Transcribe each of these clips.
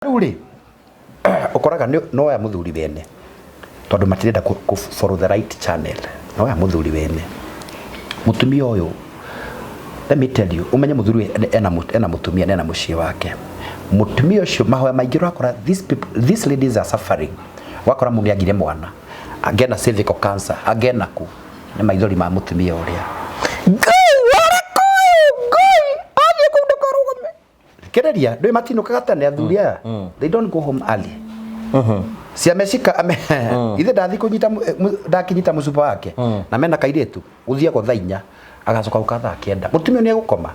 Ruri ukoraga no ya muthuri wene tondu matirenda ku follow the right channel no ya muthuri wene mutumia uyu let me tell you umenye muthuri ena mutumia ena muciĩ wake mutumia ucio mahoya maingĩ rakora these ladies are suffering wakora mumia ngire mwana agena cervical cancer agena ku nĩ maithori ma mutumia uria kereria ndoi matinukaga tene athuri aya they don't go home early siameshika ithe ndathi kunyita ndakinyita mucuba wake na mena kairetu uthia go thainya agacoka ukatha kenda mutumio ni egukoma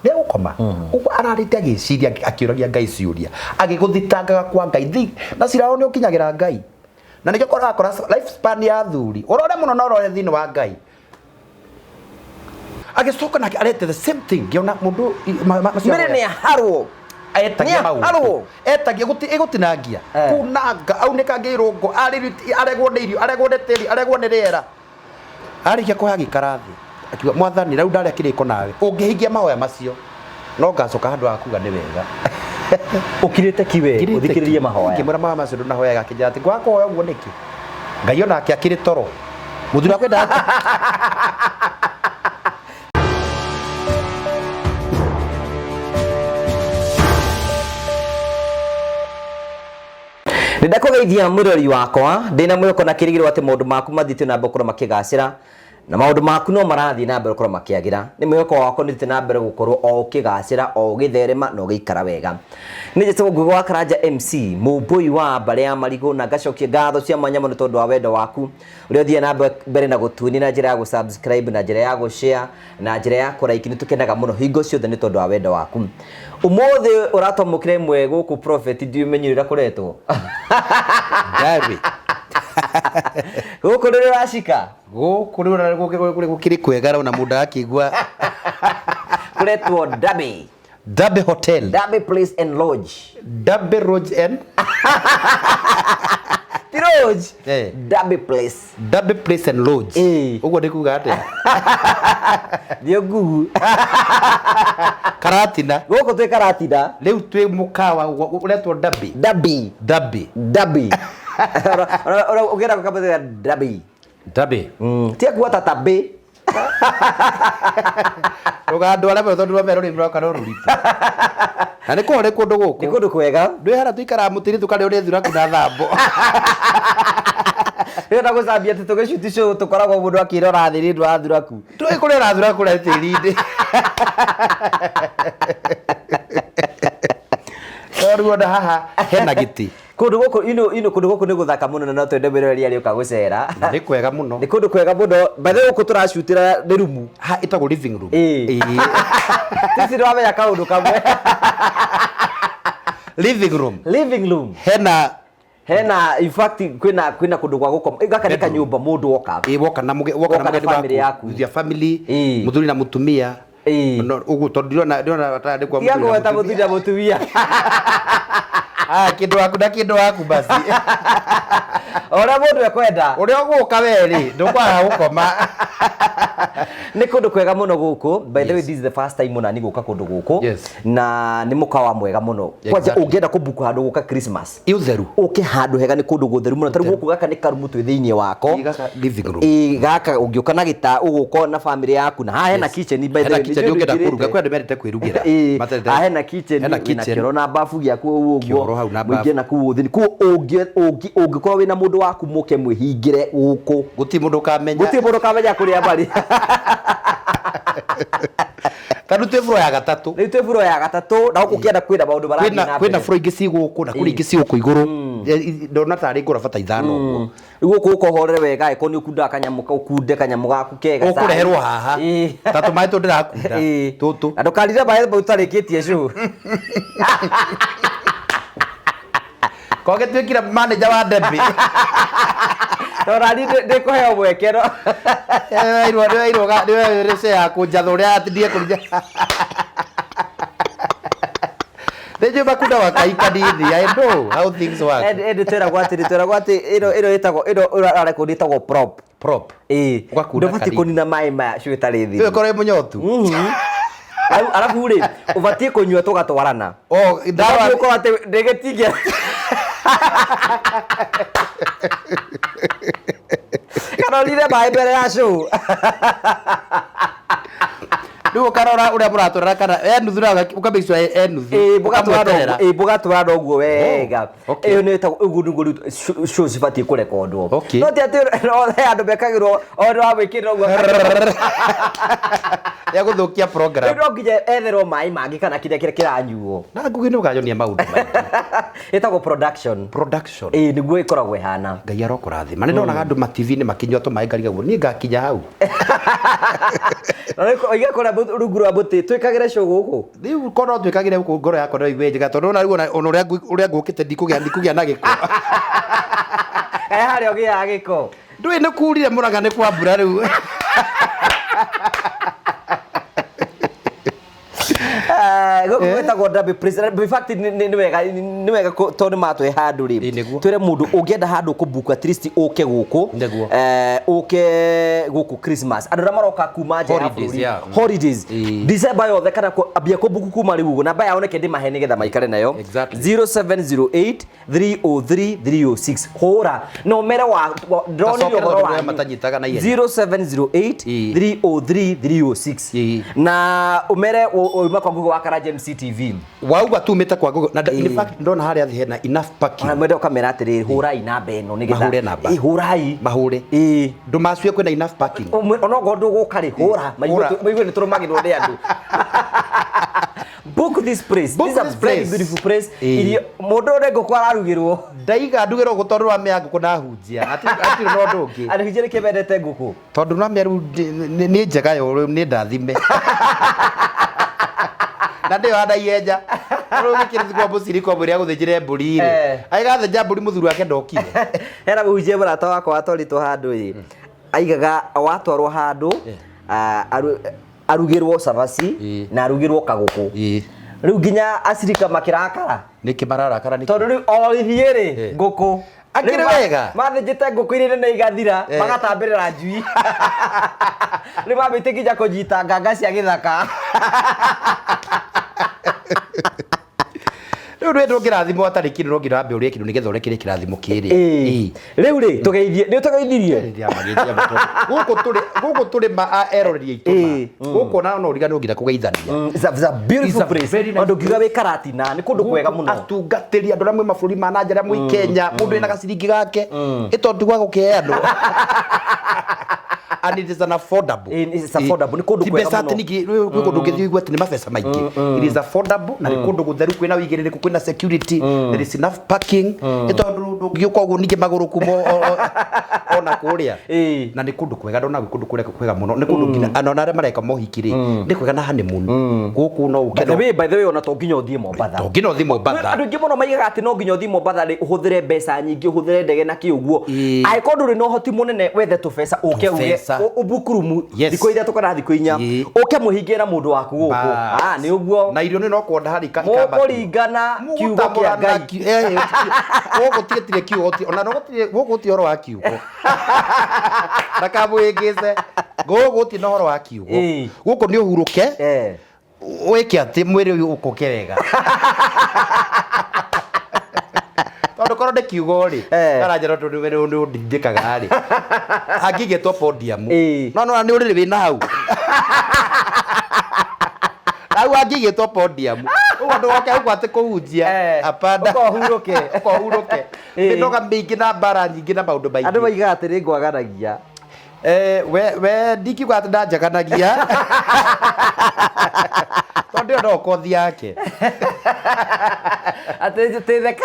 ni egukoma uko ararite agiciria akiuragia ngai ciuria agiguthitangaga kwa ngai na cirao ni ukinyagira ngai na nikyo kora life span ya athuri urore muno na urore thini wa ngai agicoka na arete the same thing giona mundu mere ni harwo etagia mau etagia igutinangia kunanga aunika ngirungo aregwo ni irio aregwo ni tiri aregwo ni riera arikia kuhagi karathi akiwa mwathani rau ndari akiriko nawe ungihingia mahoya macio no ngacoka handu akuga ni wega ukirite kiwe uthikiririe mahoya ngimura mahoya macio nduna hoya gakinja ati gwako hoya uguo niki ngai ona ake akiri toro muthuri akwenda Ndakugeithia murori wakwa ndina mwiko na kirigiro ati maundu maku mathitwe na mbere makigacira na maundu maku no marathii na mbere gukorwo makiagira ni mwiko wako nithite na mbere gukorwo o ukigacira o ugitherema no giikara wega ni jeto ngugwa Karanja MC mumbui wa bare ya marigo na gacokie ngatho cia mwanya muno tondu wa wendo waku uria thie na mbere na gutuni na njira ya subscribe na njira ya share na njira ya like nitukenaga muno hingo ciothe ni tondu wa wendo waku umuthi uratomukire mwe guku prophet ndiumenyirira kuretwo David guku riri rashika guku riri gukiri kwega na mundu akigwa kuretwo Dabe Hotel Dabe Place and Lodge Dabe Lodge and Lodge Dabe Place and Lodge ugo ndikuga atia dio gugu Karatina guku twi Karatina riu twi mukawa uretwo Dabe ugera gukabetha Dabe tia kuota tabe Rugando ala tondu wa mero rimro kana rurito na ni kore kundu guku ni kundu kwega ndwi hara tuikara mutiri tukare uri thura kuna thambo renda gucambia ati tugicuti show tukoragwo mundu akirora thiri ndu athuraku tui kurera thura kura tirinde ruonda haha hena giti kundu guku ino kundu guku ni guthaka muno na twende mbere ria rioka gucera ni kwega muno ni kundu kwega muno bathe guku turacutira ni rumu ha itago living room tisi ndo amenya kaundu kamwe living room hena in fact kwina kundu gwa gukoma gaka nika nyumba mundu woka woka na family yaku ya family muthuri na mutumia ugu tondu ndiona atari kwa muthuri yago eta muthuri na mutumia kindu waku basi ora mundu ekwenda uria guka weri ndukwaga gukoma ni kundu kwega muno guku by the way this is the first time muna ni guka kundu guku na ni mukawa mwega muno kwanja ungienda kubuku handu guka Christmas iutheru uke handu hega ni kundu gutheru muno tari guku gaka ni karumu twi thiini wako gaka living room gaka ungiuka na gita uguko na family yaku na ha hena kitchen by the way kitchen ungienda kuruga kwenda merete kwirugira ha hena kitchen na kiro na bafu gyaku uguo mwingi na ku thini ku ungikorwo wina mundu waku muke mwihingire guku guti mundu kamenya kuria bari kanu twi furo ya gatatu ni twi furo ya gatatu na ukienda kwenda maundu barathi na kwenda furo ingi ci guku na kuri ingi ci guku iguru ndona tari ngura bata ithano guku ukohorere wega iko ni ukunda kanyamuka ukunde kanyamu gaku kega sana ukureherwo haha tatu mai tu ndirakunda tutu ando kalira bae utarikitie show koge twikira manager wa Debbie torani ndikuheo mwekero niwe rese yaku njatho uria atindie kuruja Dejo bakunda wakaikanini I know how things work twera gwati ino itagwo areko itagwo prop ugakunda ndobati kunina mai ma cyo itarithi iyo kore munyotu Alafu ri ubatie kunyua tugatwarana. Ndawa uko ate ndegetigia. Karolire bai mbere ya show. Ndio karora uria muratwara kana nuthura ukambia swa nuthu. Bugatwara uguo wega. Iyo ni ta ugu show sifati kurekondwo. No ti ati andu bekagirwo ondu wa gwikirwo uguo. Ya guthukia program. Ndio ngije etherwo mai mangi kana kire kiranyuo. Na ngugi ni ugayonia maundu maingi. Itago production. Niguo ikoragwo ihana. Ngai arokurathima. Ni ndonaga andu ma TV ni makinywa to mai ngariga guo. Ni ngakinya hau. Na iga kora rungu rwa mbuti twikagire show guku. Riu kono twikagire guku ngoro yakwa no igwe njega tondu na riu uria ngukite ndikugia na giko. Hari ogia giko. Ndui ni kurire muraga ni kwa mbura riu. Goko gwetagwo double president. In fact ni wega tondu matwe handu ri twire mundu ungienda handu kubuku at least uke guku uke guku Christmas andu maroka kuma nje ya bũrũri holidays December yothe kana ambia kubuku kuma riu namba yao neke ndimahe nigetha maikare nayo 0708 303 306 hora no mere wa drone yo wa matanyitaga na yeye 0708 303 306 na umere uma kwa Google wakara James TV wauga tumite kwa Google na in fact ndona haria thi hena enough parking mwende kamera atiri hura inamba eno nigetha hurai mahure ndumacue kwena enough parking onogo ndugukari hura maigwe ni turumagirwo ni andu book this place. This is a very beautiful place. Mundu urengo kwa arugirwo ndaiga ndugirwo gutondu wa mea nguku na hunjia ati no ndungi ari hijire kebendete nguku tondu na mea ni njega yo ni ndathime na ndio hada yeja rugikirithi kwa buciri kwa buri aguthinjire mburi ri aigathinja mburi muthuru wake ndokire hera buhunjie murata wakwa atwarito handu ri aigaga watwarwo handu arugirwo cabaci na arugirwo kaguku riu nginya acirika makirakara niki mararakara niki tondu riu o ithiĩ nguku akire wega mathinjite nguku irĩ nene igathira magatambĩrĩra njui riu mambĩtie nginya kũnyita nganga cia gĩthaka riu rwendo ngirathimo atari kindu no ngirambe urie kindu nigetha urekire kirathimo kiri riu ri tugeithie ni tugeithirie guku turi ma eroreri itu guku na no riga no ngira kugeithania it's a beautiful place ondu ngiga wi Karatina ni kundu kwega muno atungatiri andu ramwe maburi ma na njara mu Kenya mundu ina gaciringi gake itondu gwa gukeandu and it is an affordable. It's affordable. Ni kundu kwega muno. Tibesa tini kundu ngithigwa tini mabesa maingi. It is affordable na ni kundu gutheru kwina wigiririku kwina security. There is enough parking. Itondu ngiuka ugu ninge maguru kumo ona kuria. Na ni kundu kwega ndona kundu kwega muno. Ni kundu ngina anona re mareka mohikiri. Ni kwega na honeymoon. Guku no ukena. By the way ona to nginya uthie Mombasa. To nginya uthie Mombasa. Andu ngi muno maigaga ati no nginya uthie Mombasa ri uhuthire mbeca nyingi uhuthire ndege na kiuguo. Ai kondu ri no hoti munene wethe tu pesa uke uge ubukurumu thiko iria tukora thiko inya uke muhingira mundu waku guku ni uguo na irio ni no kwonda hari mukuringana kiugo kia Ngai guku tietire kiugo ona no guku ti horo wa kiugo ndakamuingise guku ti no horo wa kiugo guku ni uhuruke weke ati mwiri uyu ukoke wega tondu korwo ndi kiugo ri karanjira tondu we ndu ndikaga ri angigetwo podium no ni uriri wina hau au angigetwo podium undu wake uko ati kuhunjia apanda ukohuruke ndoga mingi na bara nyingi na maundu maingi andu maigaga ati ri ngwaganagia we ndikiuga ati ndanjaganagia tondu ndo kothi yake ati titheka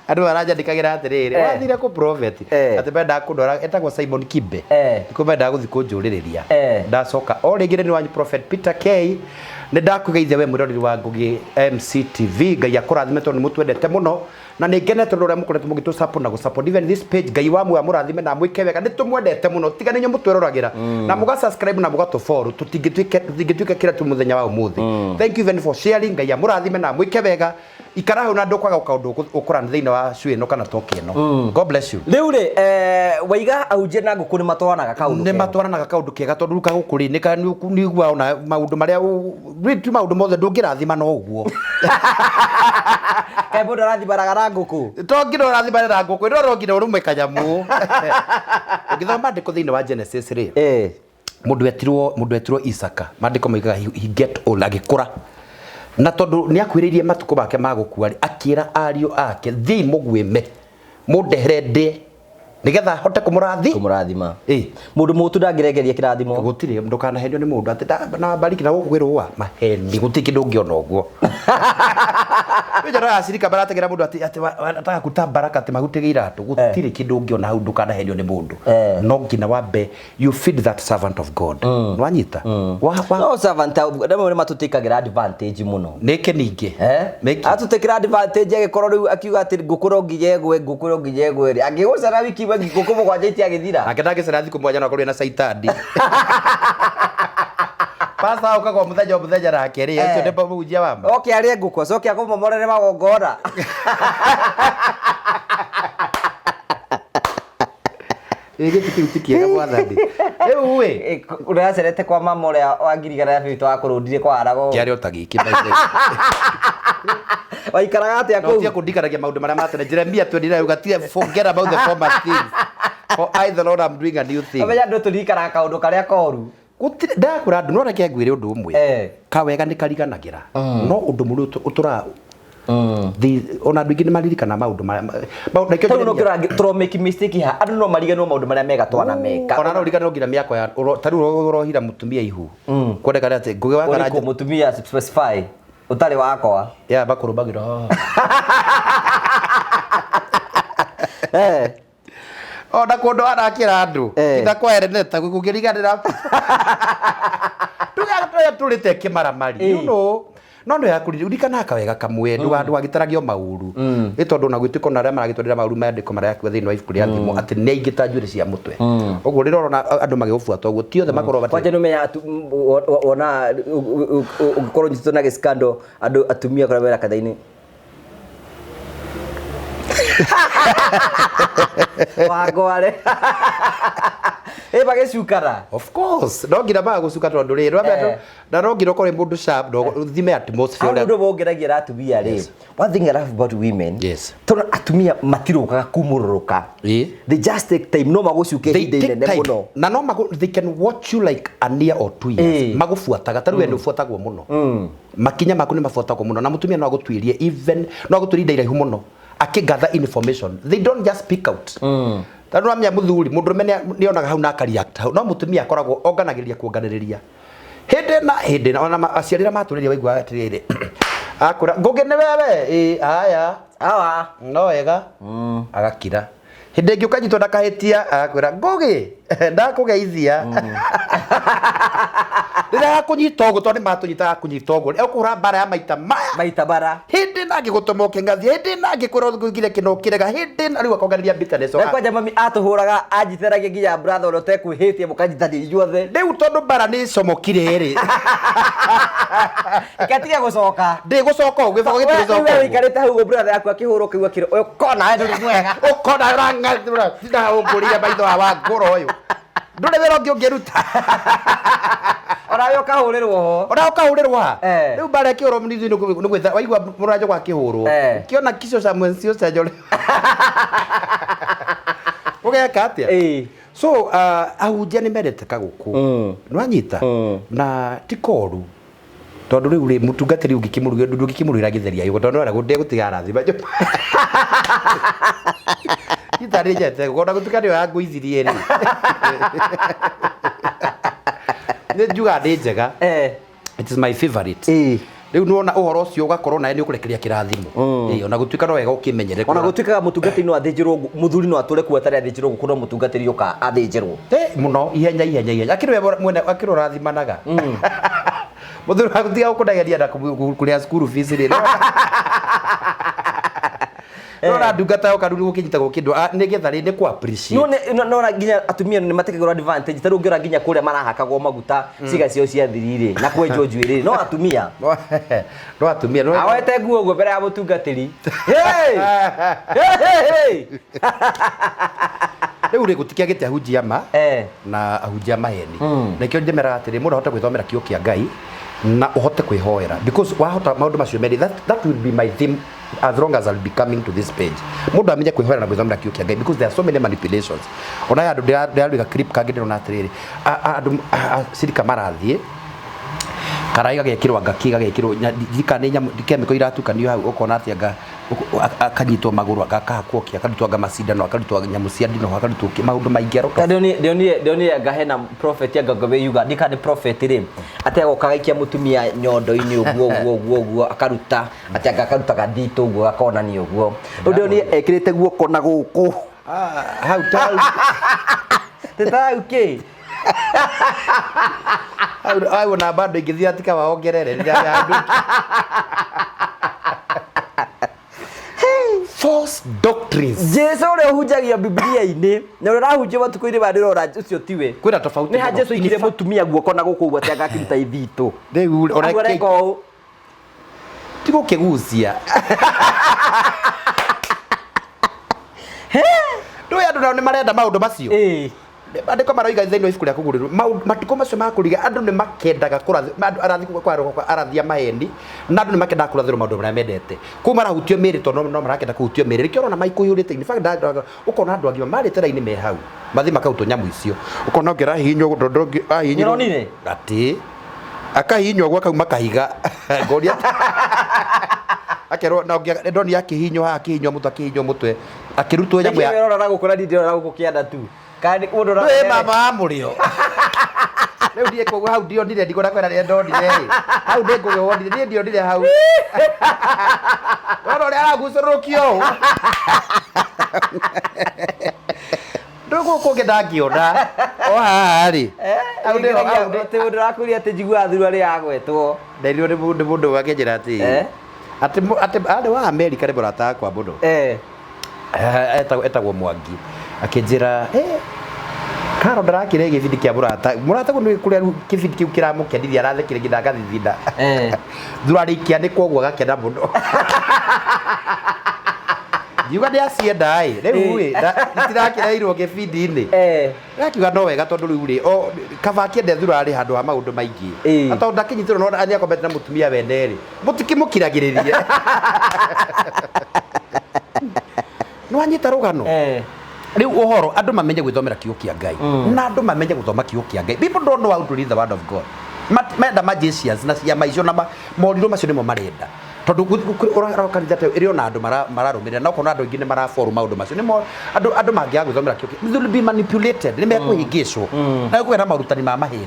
andu aranjandikagira atiriri wathire ku prophet ati benda kundora etagwo Simon Kibe niko benda guthi kunjuririria ndacoka o ringi ni wanyu prophet Peter K ni ndakugeithia we mwiroreri wa Ngugi MC TV Ngai akurathime tondu mutwendete muno na nä ngenete rå rä a må koretwo må gä tå support na gå support even this page ngai wa mwe må rathime na mwä ke wega nä tå mwendete må no tiga nä nyå må twä roragä ra na må ga subscribe na må ga tå follow tå tingä tuä ka kä ra tu må thenya wa å må thä thank you even for sharing ngai må rathime na mwä ke wega ikara hau na ndå kwaga å kaå ndå å kå rana thä inä wa cuä no kana tokä ĩno God bless you rä u rä waiga ahunjia na ngũkũ nĩ matwaranaga kaũndũ nĩ matwaranaga kaũndũ kega tondũ ruka gũkũ rĩ nĩ igua ona maũndũ marĩa tu maũndũ mothe ndũngĩrathima no ũguo kaĩ mũndũ arathimanaga na ngũkũ to ngina ũrathimana na ngũkũ ĩno ngina ũrũme kanyamũ ũngĩthoma maandĩko thĩinĩ wa Genesis rĩ mũndũ etirwo Isaka maandĩko moigaga he get old agĩkũra na tondũ nĩ akuĩrĩirie matukũ make ma gũkua rĩ akĩra ariũ ake thiĩ mũguĩme mũndehere ndĩ nigetha hote kumurathima mundu mutu ndangĩrengeria kĩrathimo gũtirĩ ndũkanahenio nĩ mũndũ atĩ na bariki na gũkwĩrwo maheni gũtirĩ kĩndũ ũngĩona ũguo njara acirika barategera mũndũ atĩ ataka kuta baraka atĩ mahutĩge iratũ gũtirĩ kĩndũ ũngĩona hau ndũkanahenio nĩ mũndũ no nginya wambe you feed that servant of God nwanyita no servant ndamwe matũtikagĩra advantage mũno nĩke ningĩ atũtikĩra advantage agĩkorwo rĩu akiuga atĩ ngũkũro ngigegwe angĩgũcara wiki ngũkũ mũgwanja itiagĩthira nake ndangĩcera thikũ mwanya no akorwo na caitani pasa ukagwa mũthenya na kerĩ ũcio nĩ mũhunjia wa ma oke arĩe ngũkũ acoke akũmomorere magongona gĩtĩ kĩu ti kĩega mwathani rĩu we ũracerete kwa mama ũrĩa wa ngirigara ya bĩbĩ wakũrũndire kwa arago kĩarĩ o ta gĩkĩ waikaraga atĩa kũu no kũndikanagia maũndũ marĩa ma tene Jeremia 29 ugatire forget about the former things for I the Lord am doing a new thing amenya ndũ tũririkanaga kaũndũ karĩa koru gũtirĩ ndakũra andũ no reke ngwĩre ũndũ ũmwe kawega nĩ kariganagĩra no ũndũ mũrũ ũtũra ona andũ aingĩ nĩ maririkana maũndũ marĩa tũro make mistake ha andũ no mariganĩrwo maũndũ marĩa mega twana meka ona no ũriganĩrwo nginya mĩaka ya tarĩu ũrohira mũtumia ihu kwendekana atĩ ngũgĩ wa karanja mũtumia specify utarĩ wakwa ya bakũrũmbagĩra ona kũndũ arakĩra andũ nginya kwa Ereneta gũkĩriganĩra tũrĩte kĩmaramari you know no nĩ yakũririkana kawega kamwe ndũgagĩtaragio maũru nĩ tondũ ona gwĩtuĩka ona arĩa maragĩtwarĩra maũru maandĩko marĩa yakuo thĩinĩ wa ibuku rĩa thimo atĩ nĩ aingĩ ta njuĩrĩ cia mũtwe ũguo rĩrĩ ona andũ magĩgũbuata ũguo ti othe makorwo kwanja nĩmenya ona ũngĩkorwo nyitĩtwo na gĩcikando andũ atumia kũrĩa wĩra katha-inĩ wangware bagĩcukara of course no nginya bagũcuka tondũ rĩrĩ na no nginya ũkorwo mũndũ sharp thime atmosphere ũrĩa mũndũ wongeragĩra atumia rĩ one thing I love about women tondũ atumia matirũkaga kumũrũrũka they just take time no magũcuke ihinda inene mũno na no they can watch you like a year or 2 years magũbuataga tarĩu we nĩ ũbuatagwo mũno makinya maku nĩ mabuatagwo mũno na mũtumia no agũtuĩrie even no agũtuĩria ihinda iraihu mũno akĩgather information they don't just speak out tondũ amenya mũthuri mũndũrũme nĩ onaga hau na akariact hau no mũtumia akoragwo onganagĩrĩria kuonganĩrĩria hĩndĩ na ona aciarĩra matũrĩria waigua atĩrĩrĩ akũra ngũgĩ nĩ wewe haya awa no wega agakira hĩndĩ ĩngĩ ũkanyitwo ndakahĩtia akwĩra ngũgĩ ndakũgeithia rĩrĩa akũnyita ũguo tondũ nĩ matũnyitaga kũnyita ũguo ũkũhũra mbara ya maita bara hĩndĩ na angĩgũtũma ũkĩng'athia hĩndĩ na angĩkwĩra ũgire kĩno kĩrega hĩndĩ na rĩu akonganĩria bitterness kwanja mami atũhũraga anjitĩragia nginya brother ũrĩa ũtekwĩhĩtie mũkanyitania inyuothe rĩu tondũ mbara nĩ ĩcomokire rĩ ĩkatiga gũcoka ndĩgũcoka ũguo gĩboko gĩtigũcoka ũikarĩte hau ũguo brother yaku akĩhũrwo kĩu akĩrwo ũyũ kona ndũrĩ mwega ũkona ũrang'athura nda ũngũrĩre maitho wa Wangũrũ ũyũ ndũrĩ wĩra ũngĩ ũngĩruta ona ũkahũrĩrwo ha rĩu mbara ĩkĩhũrwo nĩ gwĩtha waigua Mũranjũgũ akĩhũrwo ũkĩona kico cia mwencio cenjore ũgeka atĩa so ahunjia nĩ mendete kagũkũ nĩwanyita na ti koru tondũ rĩu rĩ mũtungatĩri ũngĩkĩmũrũgĩra gĩtheria yugo tondũ nĩwona ndegũtiga arathima itarĩ njete gũkorwo gũtukanio ya ngũithirie rĩ nĩ njuga nĩ njega it is my favorite rĩu nĩwona ũhoro ũcio ũgakorwo nawe nĩ ũkũrekeria kĩrathimo ona gũtuĩka no wega ũkĩmenyere ona gũtuĩkaga mũtungatĩri no athĩnjĩrwo mũthuri no atũre kuo atarĩ athĩnjĩrwo gũkũ no mũtungatĩri ũka athĩnjĩrwo mũno ihenya akĩrĩ we mwene akĩrĩ ũrathimanaga mũthuri agũtiga gũkũndageria na kũrĩa cukuru fees rĩ Rora ndungata ukaruru gukinyita gukindu ni getha rinde ku appreciate no nginya atumia ni matekagwo advantage taru ngira nginya kuria marahakagwo maguta ciga cio cia thirire na kwenjwo njuiri no atumia no awete nguo guo mbere ya mutungatiri hey hey riu ri gutikiagite ahunjia ma na ahunjia maheni na ikio ndemera atiri mundu ahote gwithomera kio kia Ngai na uhote kwihoera because wahota maundu macio meri that will be my theme as long as I'll be coming to this page mundu amenye kwihoera na gwithomera kio kia Ngai because there are so many manipulations ona andu ndiaruga clip kangä ndä atiriri andu cirika marathie karaiga gekirwa ngaki gagekirwo thikane nyamå chemical iratukanio hau ukona atia akanyitwo maguru akahakwo kia akarutwo macindano akarutwo nyamu cia ndino akarutwo maundu maingi aroka ndionire ngahena prophet yangagobe yuga ndikane prophet ri atego kagaikia mutumia nyondo-ini uguo akaruta atega akaruta gadito uguo akona ni uguo ndionire ekirite guoko na guku hau teta uke ai na bado ingithia atika waongerere andu false doctrines Jesu ule hujagia Biblia-ini na urahunjia matuko-ini bandirora ucio tiwe kwina tofauti ni ha Jesu ikire mutumia guoko na guku gwate agakiruta ithito riu oreko tigo kigucia ndoya andu nao ni marenda maundu macio andiko maroiga thĩinĩ wa ibuku rĩa kũgũrĩrwo matukũ macio ma kũriga andũ nĩ makendaga arathia maheni na andũ nĩ makendaga kũrathĩrwo maũndũ marĩa mendete kũu marahutio mĩĩrĩ tondũ no marakenda kũhutio mĩĩrĩ rĩkĩo ũrona maikũyũrĩte in fact ũkona andũ agima marĩte raini me hau mathi makautwo nyamũ icio ũkona ũngĩ arahihinywo ndondo ahihinywo atĩ akahihinywo gwa kauma kahiga ngoria akerwo na ũngĩ ndoni akĩhihinywo haha akĩhihinywo mũtwe akĩhihinywo mũtwe akĩrutwo nyamũ ya ũrona gũkũra ndĩrona gũkũ kĩanda tu kandi mundu na mama murio riu ndie koguo hau ndio ndire ndigona kwena ria ndonire hau ndi ngugwondire ndie ndio ndire hau no ria aragucurukio ndugu kungi ndangiona o hari hau ndi mundu rakuria ati njigua thuru ari agwetwo nderio ni mundu wakenjira ati ati ari wa America ni burata kwa mundu etagwo Mwangi akinjira Karo ndarakire gĩbindi kĩa murata kũndũ kũrĩa kĩbindi kĩu kĩramũkenithia arathekire nginya agathithinda thurarĩkia nĩ koguo agakena mũno Yuga nĩ acienda rĩu itirakĩreirwo gĩbindi-inĩ gakiuga no wega tondũ rĩu rĩ o kaba kĩende thurarĩ handũ ha maũndũ maingĩ na tondũ ndakinyitĩrwo no nĩakomete na mũtumia wene rĩ mũtikĩmũkiragĩrĩrie no anyita rũgano riu uhoro andu mamenye gwithomera kiugo kia Ngai na andu mamenye guthoma kiugo kia Ngai. People don't know how to read the word of God. Menda magicians na cia maicio na moririo macio nimo marenda tondu kanitha ta iri ona andu mararumira na ukona andu ingine marafollow maundu macio nimo andu mangiaga gwithomera kiugo they will be manipulated ni mekuhingicwo na kwera marutani ma maheni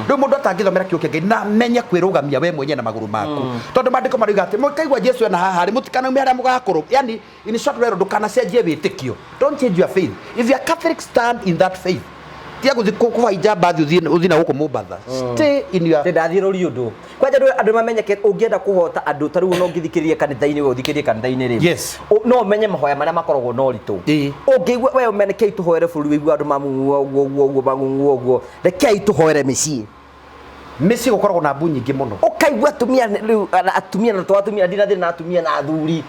riu mundu atangithomera kiugo kia Ngai na menye kwirugamia we mwenye na maguru maku tondu mandiko mariuga ati mukaigwa Jesu ena haha ri mutikana mera mugakuru yani in short word ndukana cenjie witikio don't change your faith if you are Catholic stand in that faith tia kuvaija bathi uthina guku Mombasa stay in your ndathirori undu kwanja andu mamenyeke ungienda kuhota andu tariu no ngithikiririe kanitha-ini we uthikiririe kanitha-ini ri yes no menye mahoya maria makoragwo no ritu ungiigua we umenekei tuhoere bururi wigua andu mamunguo guo rekei tuhoere micii gukoragwo na mbu nyingĩ mũno ukaigua atumia na twatumia ndinathire na atumia na athuri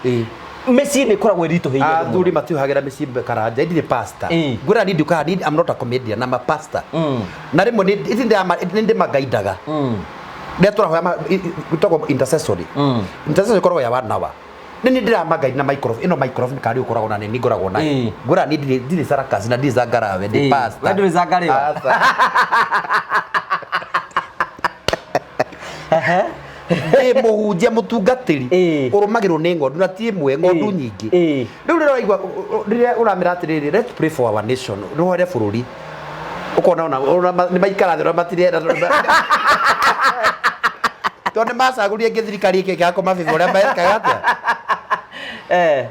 meci ni koragwo rituhiire athuri matiuhagira meci karanja ndire pastor ngura ni nduka ni I'm not a comedian na pastor na rimwe ni ndi magaidaga ndetura hoya gutagwo intercessory intercessory koragwo ya wanawa ni ndira magaidi na microphone ino microphone kari ukoragwo na ni ngoragwo na ngura ni ndire sarakazi na ndire zangarawe ndi pastor wewe ndire zangarawe muhunjia mutungatiri urumagirwo ni ngondu na ti imwe ngondu nyingi riu riraigwa riria uramira atiriri let's pray for our nation ruhore bururi ukona ni maikara thira matirenda tondu macagurie ngithirikari iki gako mabibi uria mekaga atia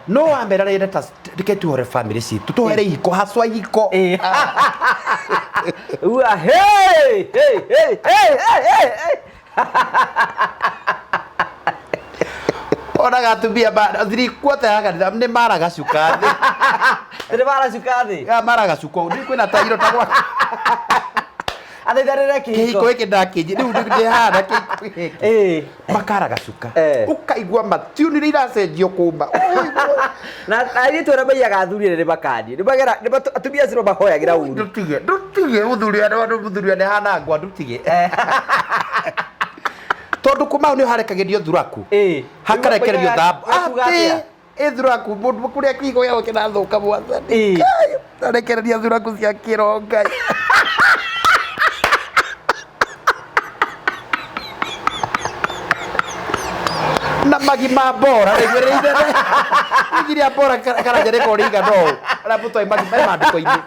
no wambera rire ta reke tuhure family citu tuhere ihiko haswa ihiko ua hey ona gatubia ba thiri kwota ya kanitha nĩ maraga cuka thĩ nĩ mara cuka thĩ ya maraga cuka ndi kwĩna tairo ta gwa athaithanĩre kĩhiko gĩkĩ ndakĩnji rĩu ndĩhana kĩhiko makaraga cuka ũkaigua matiunire iracenjio kũmba na airĩtu arĩa maiyaga athuri nĩ makani atumia acio mahoyagĩra uru ndutige mũthuri nĩ hana ngwa ndutige tondu kumau ni harekagĩrio thuraku hakarekererio thambo ati thuraku mundu kuria kigo yao kinathuka mwathani harekereria thuraku cia kirongai na magima bora regwereire igiria bora karanja rekodi igano ala mutoi magima mandiko-ini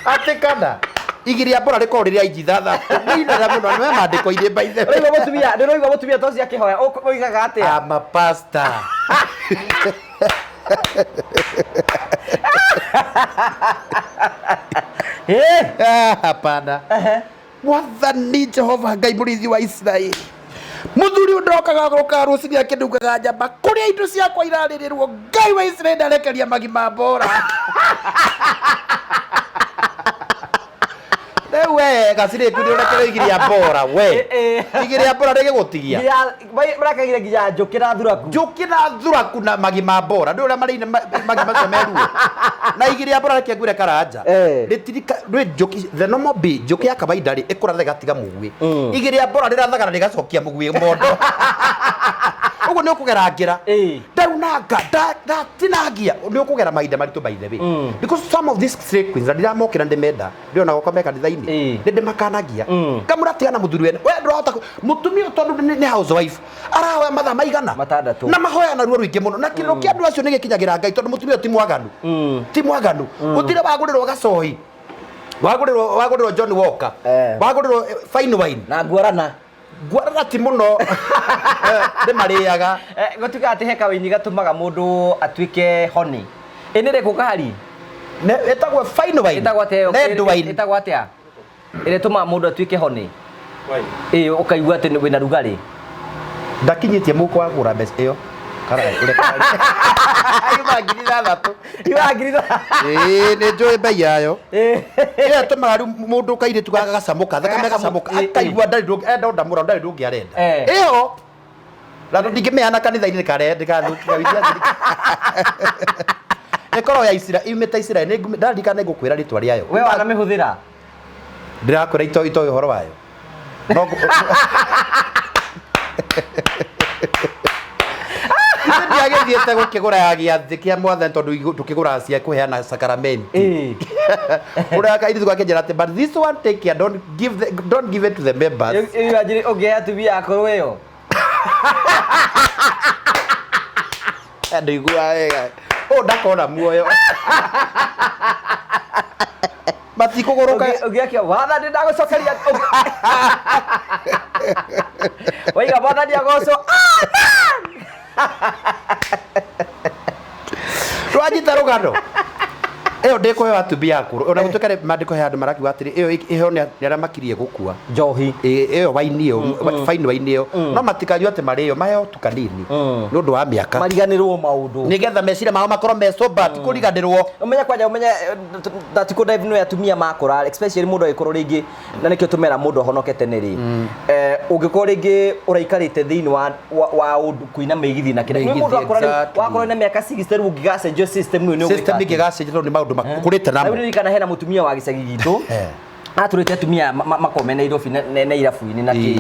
ati kana igiria bora rekodi ria ijithatha nina na muno no mandiko-ini baithe nĩroigua mũtumia toci akĩhoya oigaga atĩa ama pastor hapana mwathani Jehova Ngai mũrĩithi wa Israeli muthuri ndokaga gũka rũcinĩ akĩnungaga njamba kũrĩa indo ciakwa irarĩrĩrwo Ngai wa Israeli ndarekeria magima bora we gasire tu ndĩrekereria igiria bora we igiria bora ndĩgĩgũtigia marakagire nginya njũkĩ na thuraku na magima bora ndĩ ũrĩa marĩ magima macio meruo na igiria bora reke ngwĩre karanja rĩ njũkĩ the normal bee njũkĩ ya kawaida rĩ ĩkũratha ĩgatiga mũguĩ igiria bora rĩrathagana rĩgacokia mũguĩ mondo ũguo nĩ ũkũgerangĩra ndaunanga ndatinangia nĩ ũkũgera mahinda maritũ by the way because some of these stray queens ndiramokĩra ndĩmenda ndĩona gũkome kanitha-inĩ nĩ ndĩmakanagia ngamũra tigana mũthuri we ndũrahota mũtumia tondũ nĩ housewife arahoya mathaa maigana na mahoya na ruo rũingĩ mũno na kĩrĩro kĩa andũ acio nĩ gĩkinyagĩra Ngai tondũ mũtumia ti mwaganu gũtirĩ wagũrĩrwo gacohi wagũrĩrwo John Walker wagũrĩrwo fine wine na nguarana ti muno nĩ marĩaga gũtuĩka atĩ he kawaini gatũmaga mũndũ atuĩke honi nĩ rĩkũ kahari ĩtagwo fine wine red wine ĩtagwo atĩa ĩrĩa ĩtũmaga mũndũ atuĩke honi ũkaigua atĩ wĩna rugarĩ ndakinyĩtie mũhuko wa kũgũra mbeca ĩyo nĩ njũĩ mbei yayo ĩyo ĩtũmaga rĩu mũndũ kairĩtu gagacamũka thakame gacamũka akaigua ndamũra ndarĩ ndũngĩ arenda ĩyo na ndingĩmĩheana kanitha-inĩ ndĩgathũkia ĩkorwo ya yumĩte Isiraeli ndarikana ngũkwĩra rĩtwa rĩayo we wanamĩhũthĩra ndĩrakwĩra itoĩ ũhoro wayo ndiagĩthiĩte gũkĩgũra ya gĩathĩ kĩa mwathani tondũ tũkĩgũraga cia kũheana sakramenti ũrĩa kairĩtu gakĩnjĩra atĩ but this one take care don't give it to the members ũngĩhe atumia akũrũ ĩyo ndĩigua wega ndakona muoyo matikũgũrũka ũngĩakia wathani ndagũcokeria waiga wathani agocwo rwanyita rũgano ĩyo ndĩkũhe atumia akũrũ ona gũtuĩka mandĩko he andũ marakiuga atĩrĩ ĩyo ĩho nĩ arĩa makiriĩ gũkua njohi ĩyo waini ĩyo fine waini ĩyo no matikanyua atĩ marĩyo maheo tu kanini nĩ ũndũ wa mĩaka mariganĩrwo maũndũ nĩgetha meciria mao makorwo me sober ti kũriganĩrwo ũmenye kwanja ũmenye ndatikũ dive no atumia makũra especially mũndũ agĩkorwo rĩngĩ na nĩkĩo tũmera mũndũ ahonokete nĩ rĩ ũngĩkorwo rĩngĩ ũraikarĩte thĩinĩ wa kuina mĩgithi na kĩrĩa mũndũ wakorwo na mĩaka 60 rĩu ũngĩgacenjio system ĩyo nĩ system ĩngĩgacenjio nĩ maũndũ makũrĩte namo rĩu kana hena mũtumia wa gĩcagi gitũ atũrĩte atumia makome Nairobi na irabu-inĩ na kĩ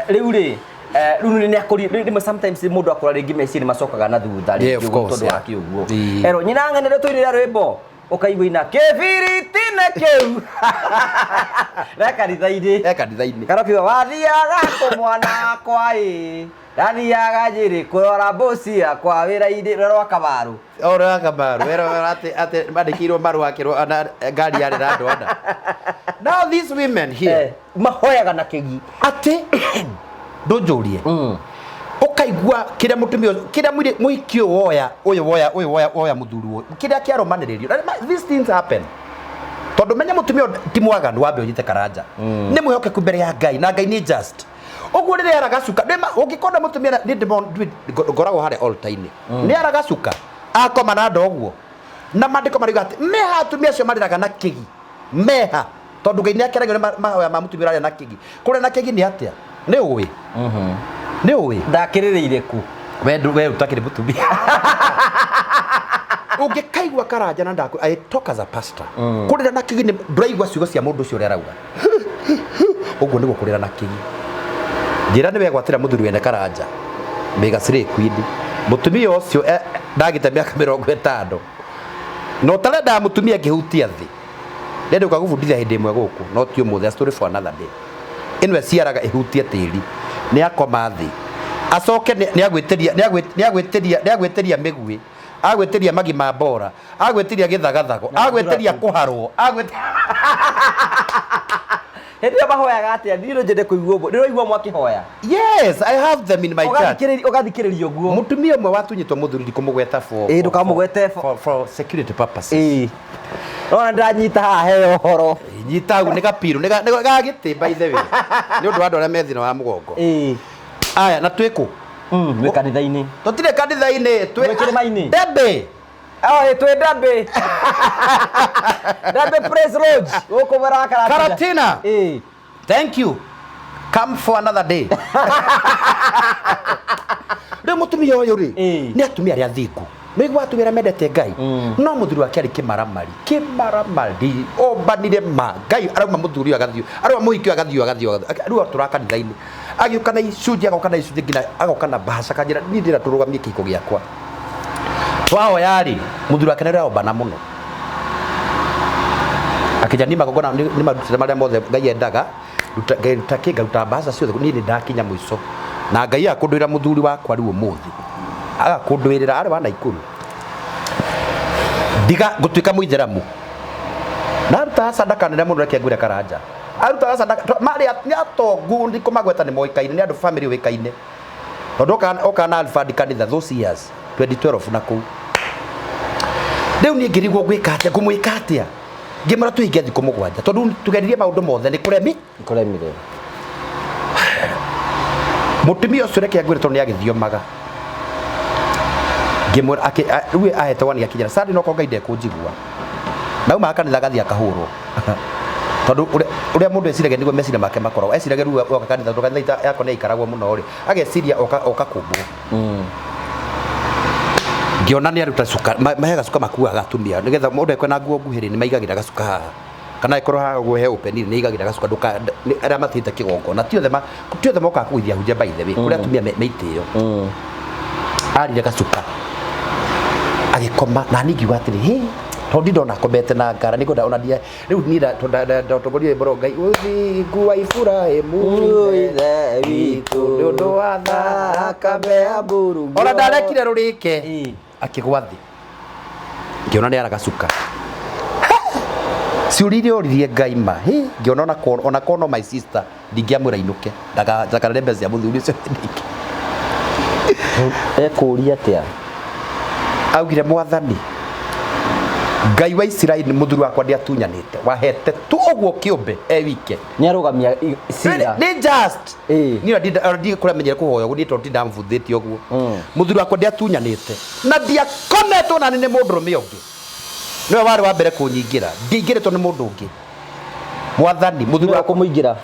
rĩu rĩ rĩu nĩ akũri rĩmwe sometimes mũndũ akũra rĩngĩ meciria macokaga na thutha rĩngĩ tondũ wa kĩũguo ero nyina ng'anĩre tũirĩra rwĩmbo ũkaigua ina kĩbiritine kĩu kanitha-inĩ karakiuga wathiaga kũmwana kwa ĩ ndathiaga Njĩrĩ kũrora mbũci yakwa wĩra-inĩ rwa Kabaru atĩ mandĩkĩirwo marũa akĩrwo ngari yarĩ na andũ ana now these women here mahoyaga na kĩgi atĩ ndũnjũrie ũkaigua kĩrĩa mũtumia kĩrĩa mũhiki ũyũ woya mũthuri kĩrĩa kĩarũmanĩrĩrio these things happen tondũ menye mũtumia ti mwaganu wambe ũnyite karanja nĩ mwĩhokeku mbere ya Ngai na Ngai nĩ just Oguo rä aragacuka ũngĩkona mũtumia nĩ ngoragwo harĩa altar-inĩ nĩ aragacuka akoma na nda ũguo na mandĩko mariuga atĩ meha atumia acio marĩraga na kĩgi meha tondũ Ngai nĩ akeragio nĩ mahoya ma mũtumia ũrarĩa na kĩgi kũrĩa na kĩgi nĩ atĩa nĩ ũĩ nĩ ũĩ ndakĩrĩrĩire ku we utakĩrĩ mũtumia ũngĩkaigua karanja na ndaku I talk as a pastor kũrĩra na kĩgi ndũraigua ciugo cia mũndũ ũcio ũrĩa arauga ũguo nĩguo kũrĩra na kĩgi njĩra nĩ wegwatĩra mũthuri wene karanja mega sire queen mũtumia ũcio ndagĩte mĩaka 50 no tarenda mũtumia ngĩhutia thĩ ndenda ũkagũbundithia hĩndĩ ĩmwe gũkũ no ti ũmũthĩ a story for another day ĩno ĩciaraga ĩhutie tĩri nĩ akoma thĩ acoke nĩ agwĩtĩria mĩguĩ agwĩtĩria magi ma mbora agwĩtĩria gĩthagathago agwĩtĩria kũharwo Hĩndĩ mahoyaga atĩa ndiro njende kũigua ũguo ndĩroigua mwakĩhoya yes I have them in my church ũgathikĩrĩria ũguo mũtumia ũmwe watunyĩtwo mũthuri ndikumũgweta ndũkamũgwete for security purposes ona ndanyita haha he ũhoro nyita hau nĩ gapiru nĩ gagĩtĩ by the way nĩ ũndũ wa andũ arĩa me thĩna wa mũgongo aya na twĩkũ twĩ kanitha-inĩ tũtirĩ kanitha-inĩ twĩ kĩrĩma-inĩ Ndembe twĩ Ndembe Ndembe Praise Lodge gũkũ mwena wa Karatina thank you come for another day rĩu mũtumia ũyũ rĩ nĩ atumia arĩa athingu nĩiguo atumia arĩa mendete Ngai no mũthuri wake arĩ kĩmaramari ombanire ma Ngai arauma mũthuri ũyũ agathio arauma mũhiki ũyũ agathio rĩu tũra kanitha-inĩ agĩũka na icunjĩ agoka na icunjĩ nginya agoka na mbahaca kanjĩra niĩ ndĩra tũrũgamie kĩhiko gĩakwa twahoya rĩ mũthuri wake nĩ ũraombana mũno akĩnjani magongona nĩ marutĩte marĩa mothe Ngai endaga ngaruta mbahaca ciothe niĩ nĩ ndakinya mũico na Ngai akũndwĩra mũthuri wakwa rĩu ũmũthĩ agakũndwĩrĩra arĩ wa Naikuru ndiga gũtuĩka mũithĩramu naruta sadaka nene mũno reke ngwĩre karanja aruta sadaka marĩ atongu ndikũmagweta nĩ moĩkaine nĩ andũ family ũĩkaine tondũ oka na Alfred kanitha those years 2012 na kũu rĩu niĩ ngĩrigwo gwĩka atĩa ngũmwĩka atĩa ngĩmara tũhinge thikũ mũgwanja tondũ tũgeririe maũndũ mothe nĩ kũremire mũtumia ũcio reke ngwĩre tondũ nĩ agĩthiomaga ngĩmwĩra rĩu ahete wani akinyĩra sadi no ko Ngai ndekũnjigua nauma kanitha gathia kahũrwo tondũ ũrĩa mũndũ eciragia nĩguo meciria make makoragwo eciragia rĩu oka kanitha tondũ kanitha yako nĩ aikaragwo mũno rĩ ageciria oka kũmbwo ngĩona nĩ aruta cuka mahe gacuka makuaga atumia nĩgetha mũndũ ekwena nguo nguhĩ nĩ maigagĩra gacuka haha kana ĩkorwo haha ũguo he open nĩ igagĩra gacuka arĩa matĩte kĩgongo na tiothe mokaga kũgũithia hunjia by the way kũrĩa atumia meitĩyo arire gacuka agĩkoma na ningĩ atĩrĩ tondũ ndona komete na ngara nĩ kwenda ona ndia rĩu niĩ ndatongoria mboro Ngai ũthingu wa Iburahĩmu ithe witũ nĩ ũndũ wa thakame ya Mũrungu ona ndarekire rũrĩke akĩgwa thĩ ngĩona nĩ aragacuka ciũrire oririe Ngai ma ngĩona ona kono my sister ndingĩamwĩra inũke ndakarere mbere cia mũthuri ũcio ndingĩ ekũria atĩa augire Mwathani Ngai wa Isiraeli mũthuri wakwa ndiatunyanĩte wahete tu ũguo kĩũmbe wike nĩ arũgamia cira nĩ just niĩ ndi kũramenyera kũhoya ũguo nĩ tondũ ndambuthĩtie ũguo mũthuri wakwa ndiatunyanĩte na ndiakometwo na nĩ mũndũrũme ũngĩ nĩwe warĩ wa mbere kũnyingĩra ndingĩrĩtwo nĩ mũndũ ũngĩ Mwathani mũthuri wakwa kũmũingĩra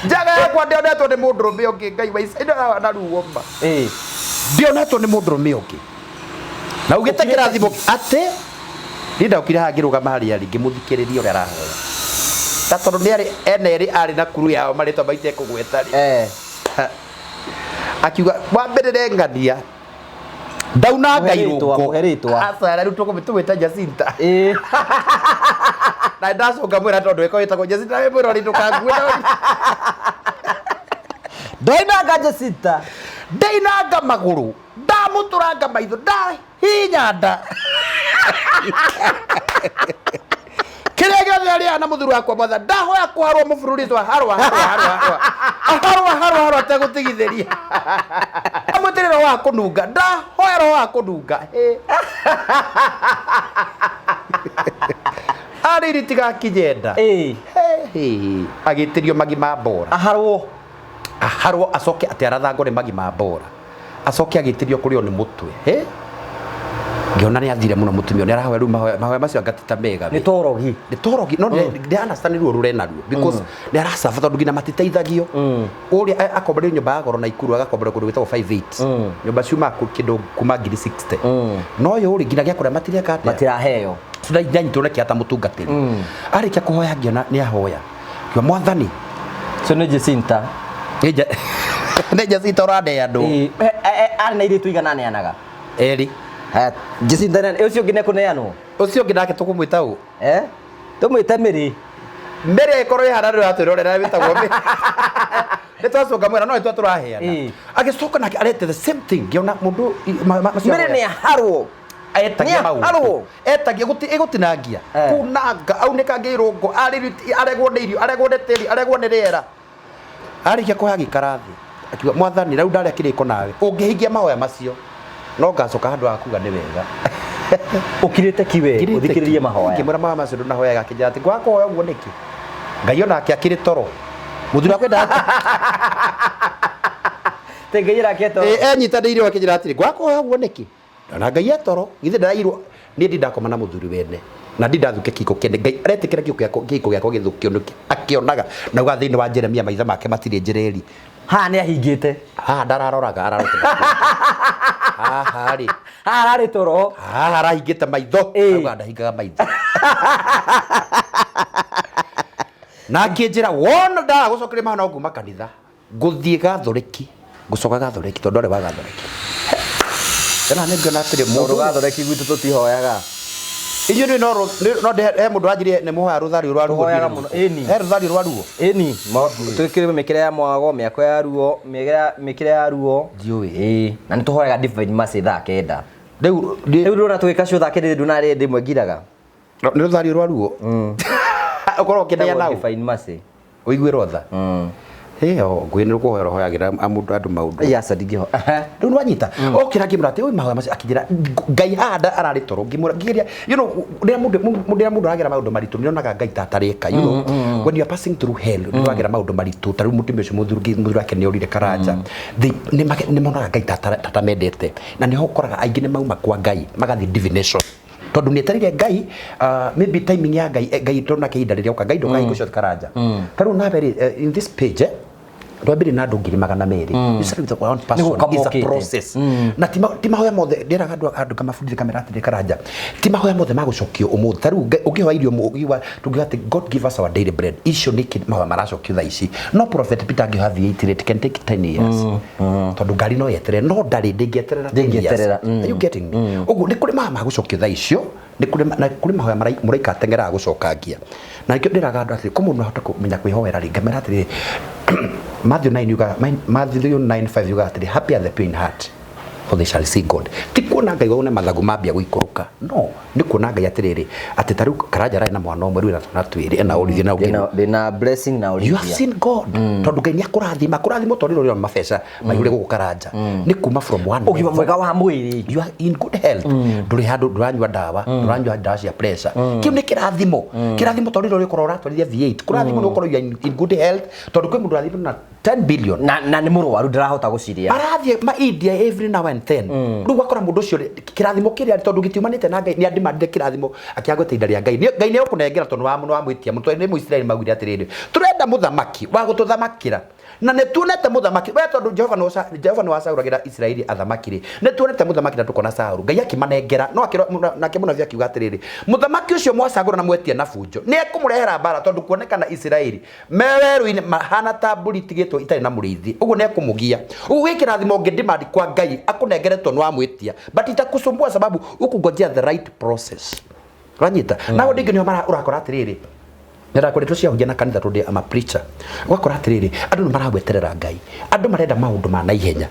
njaga yakwa ndionetwo nĩ mũndũrũme ũngĩ Ngai wa Isiraeli na ruo ma ndionetwo nĩ mũndũrũme ũngĩ na ugĩte kĩrathimo atĩ ndaukire haha ngĩrũgama harĩa rĩ ngĩmũthikĩrĩria ũrĩa arahoya ta tondũ nĩ arĩ erĩ arĩ na kuru yao marĩtwa maite kũgweta rĩ akiuga wa mbere rengania ndauna Ngai rũngo acara rĩu tũgwĩta Jacinta na ndacoka mwĩra tondũ eko wĩtagwo Jacinta wĩ mwĩra rĩ ndũkangue ndainanga Jacinta ndainanga magũrũ ndamũtũranga maitho ndahinya nda kĩrĩa gĩothe arĩa na mũthuri wakwa mothe ndahoya kũharwo mũbũrũri twa harwa ategũtigithĩria amwĩtĩrĩro wa kũnunga ndahoya roho wa kũnunga ariri tiga kijenda agitirio magi mabora aharwo acoke ati arathangwo ni magi mabora acoke agitirio kurio ni mutwe ngiona ni athire muno mutumio ni arahoya mahoya macio ngatita mega ni torogi no ndi understand ruo rurena ruo because ni arasaba tondu ngina matiteithagio uria akombere nyumba ya goro na ikuru agakombere kundu gwitagwo 58 nyumba ciuma kindu kuma ngiri 60 no yo uri ngina gya kuria matiraheo ndanyitwo niki ata mutungatiri arikia kuhoya ngiona ni ahoya kiwa mwathani so ni Jacinta ne Jacinta urande andu ari na iritu igana neanaga eri Jacinta nani ucio ngine kuneanwo ucio nginake tukumwita u tumwita Miri ikoro ihana ri atwirorera bitagwo mi nitwacoka mwera no nitwa turaheana agicoka nake arete the same thing ngiona mundu Miri ni harwo etagia gutinangia kunanga aunikagia irungo aregwo ni irio aregwo ni tiri aregwo ni riera arikia kuhoya gikarathi akiuga mwathani rau ndaria kiriko nawe ungihingia mahoya macio no ngacoka handu akuga ni wega ukirite kiwe uthikiririe mahoya ngimura mahoya macio ndunahoya gakinja ati gwakohoya uguo niki ngai onake akiri toro muthura kwenda te ngai rake toro enyitanĩire akinjira atiri gwakohoya uguo niki na ngai etoro githe ndairwo ni ndakoma na muthuri wene na ndathuke kiko kene ngai aretikira kiko gyako githukio nuki akionaga na uga thiini wa Jeremia maitha make matire njireri ni ahingite ndararoraga arari toro arahingite maitho uga ndahingaga maitho na nginjira wona ndagucokeria mahana nguma kanitha nguthie gathoreki ngucoka gathoreki tondu ari wa gathoreki kana nĩ ngona atĩrĩ mũndũ gathoreki gwitũ tũtihoyaga inyuĩ no he mũndũ wanjire nĩ mũhoya rũthari rwa ruo he rũthari rwa ruo twĩkĩre mĩkĩre ya mwago mĩako ya ruo mĩkĩre ya ruo ndiũĩ na nĩ tũhoyaga divine mercy thaa kenda rĩu rũna twĩka cio thaa kenda ndunarĩ ndĩmwe ngiraga nĩ rũthari rwa ruo ũkorwo ũkĩnea nau divine mercy ũiguĩrwo tha ngwĩnĩ rũkũhoya rũhoyagĩra andu maundu yasa ndingĩho rĩu nĩwanyita okĩra ngĩmũra atĩ ũĩ mahoya macio akĩnjĩra ngai handa ararĩ toro ngĩmũra ngĩgeria rĩrĩa mũndũ aragera maũndũ maritũ nĩonaga ngai ta atarĩka when you are passing through hell nĩwagera maũndũ maritũ ta rĩu mũtumia ũcio mũthuri wake nĩorire Karanja nĩmonaga ngai ta atamendete na nĩho ũkoraga aingĩ nĩmauma kwa ngai magathiĩ divination tondu nĩ eterire ngai maybe timing ya ngai tondũ ihinda rĩrĩa oka ngai ndũkahinga ũcio Karanja tarĩu nawe in this page ndwambire na andũ ngiri magana merĩ you start with one person is a process na ti mahoya mothe ndĩraga andũ kamabundithia kameratĩrĩ Karanja ti mahoya mothe magũcokio ũmũthĩ tarĩu ũngĩhoya irio tugiuga atĩ God give us our daily bread icio nĩ mahoya maracokio thaa ici no prophet Peter angĩhoya V8 it can take 10 years tondu ngari no yeterere no ndarĩ ndĩngĩeterera are you getting me ũguo nĩ kũrĩ mahoya magũcokio thaa icio nĩ kũrĩ mahoya mũraika ateng'eraga gũcokangia na nĩkĩo ndĩraga andũ atĩrĩ ko mũndũ ahota kũmenya kwĩhoera rĩ ngamera atĩrĩ Matthew 9:5 yuga atĩrĩ happy are the pure in heart for they shall see God ti kuona ngai waune mathagu mambia gũikũrũka no nĩ kuona ngai atĩrĩrĩ atĩ tarĩu Karanja arĩ na mwana ũmwe rĩu na twĩrĩ ena ũrithio na ũngĩ na blessing na ũrithio you have seen God tondu ngai nĩ akũrathima tondũ rĩu mabeca maihũre gũkũ Karanja nĩ kuma from one ũgima mwega wa mwĩrĩ you are in good health ndũrĩ handũ ndũranyua ndawa cia pressure kĩu nĩ kĩrathimo tondũ rĩu ũkorwo ũratwarithia V8 kũrathimo nĩ ũkorwo in good health tondũ kwĩ mũndũ ũrathimwo na 10 billion na nĩ mũrwaru ndarahota gũciria arathiĩ ma India every now and then rĩu wakora mũndũ ũcio kĩrathimo kĩrĩa tondũ gĩtiumanĩte na ngai nĩ andimandire kĩrathimo akĩagwĩte ihinda rĩa ngai ngai nĩ ũkũnengera tondũ wa mwĩtia mũtwe nĩ Mũisiraeli maugire atĩrĩrĩ tũrenda mũthamaki wa gũtũthamakĩra na nĩ tuonete mũthamaki we tondũ Jehova nĩ wacagũragĩra Isiraeli athamaki rĩ nĩ tuonete mũthamaki na tũkona Saũlũ ngai akĩmanengera no nake mũnabii akiuga atĩrĩrĩ mũthamaki ũcio mwacagũra na mwetia na bunjo nĩ ekũmũrehera mbara tondũ kuonekana Isiraeli me werũ-inĩ mahana ta mbũri itigĩtwo itarĩ na mũrĩithi ũguo nĩ ekũmũgia ũguo wĩ kĩrathimo ũngĩdimandi kwa ngai akũnengere tondũ nĩ wamwĩtia but itakusumbua sababu ukungojea the right process ranyita nawe ndingĩ nĩo ũrakora atĩrĩrĩ nĩrakoretwo ciahunjia na kanitha tondũ ama preacher gwakora atĩrĩrĩ andũ nĩ maragweterera ngai andũ marenda maũndũ ma naihenya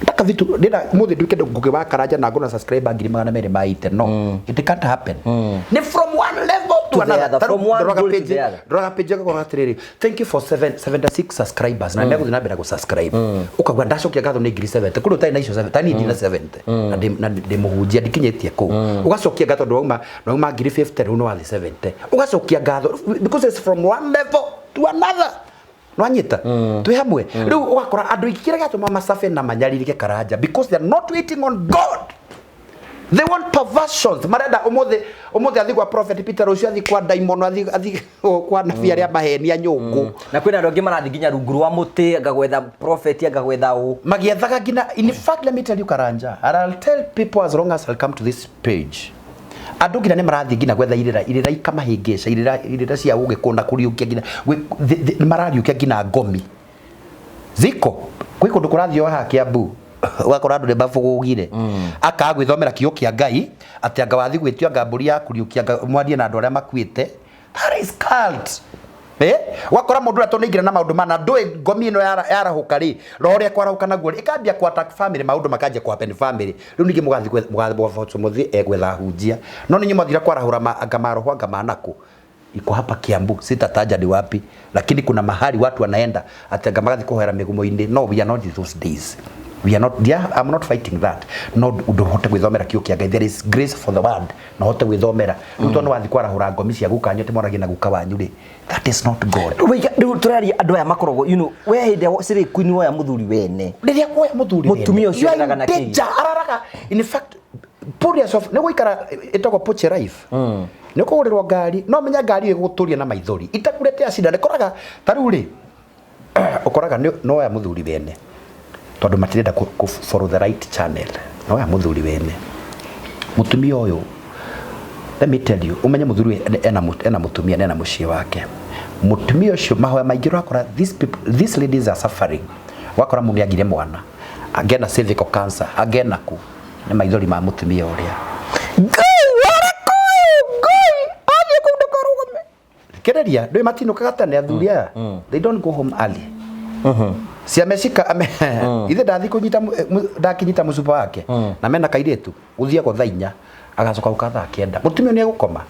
ndaka vitu ndina muthi nduke ngukiwa Karanja na ngona subscriber 200 no it can't happen ni from one level to another from one goal to the other droga page kwa atiriri thank you for 76 subscribers na ndego thina bera subscribe ukagwa ndacokia gatho ni 70 kuri utai na icio 7 tani ndina 70 na ndimuhunjia ndikinyetie ku ugacokia gatho ndwauma 50 runo wa 70 ugacokia gatho because it's from one level to another nwanyita twi hamwe riu ugakora andu ikire gatuma masafe na manyaririke Karanja because they are not waiting on God. They want perversions. Marenda umuthi athi kwa prophet Peter ucio athi kwa Diamond athi kwa nabii aria mahenia nyungu na kwina andu angi marathi nginya rungu rwa muti agagwetha prophet agagwetha u magiethaga ngina. In fact, let me tell you Karanja, and I'll tell people as long as I'll come to this page, andu ngina ni marathi ngina gwetha irira ikamahingica irira cia ugikuna kuriukia ngina ni marariukia ngina ngomi ziko kwi kundu kurathio ha Kiambu wakora andu ni mabugugire akagwithomera kio kia Ngai ati anga wathi gwitio anga mburi ya kuriukia mwadie na andu aria makuite. That is cult. Wakora mundu atoneigira na maundu mana ndui ngomi ino yarahuka ri roria kwarahuka naguo ikambia kwa attack family maundu makaje kwa pen family riu ningi mugathi mugathi muthi egwetha hunjia no ninyi muthira kwarahura anga maroho anga manako iko hapa Kiambu, sitataja ni wapi, lakini kuna mahali watu wanaenda ati anga magathi kuhera migumo-ini. No, we are not in those days. We are not there. I'm not fighting that. No, udohote gwithomera kio kia Ngai. There is grace for the word. No hote gwithomera. Ruto no wathi kwarahura ngomi cia guka nyote moragi na guka wanyu ri. That is not God. We turari andu aya makorogo, you know, we hinde siri kwini woya muthuri wene. Riria woya muthuri wene. Mutumia ucio araga na kii. Araraga. In fact, put yourself ne guikara etagwo poche life. Ni kugurirwo ngari, no menya ngari iguturia na maithori. Itakurete acida ne koraga taru ri. Ukoraga no ya muthuri wene. Tondu matirenda ku follow the right channel. No ya muthuri wene. Mutumia uyu, let me tell you, umenye muthuri ena mutumia ena mucie wake. Mutumia ucio mahoya maingi rakora these ladies are suffering. Wakora mundu agire mwana. Agena cervical cancer, agena ku. Ni maithori ma mutumia uria. Kereria ndoi matinukaga tene athuria. They don't go home early. Si ameshika ithe ndathi kunyita ndakinyita mucuba wake na mena kairetu uthia go thainya agacoka ukatha akienda mutumio ni egukoma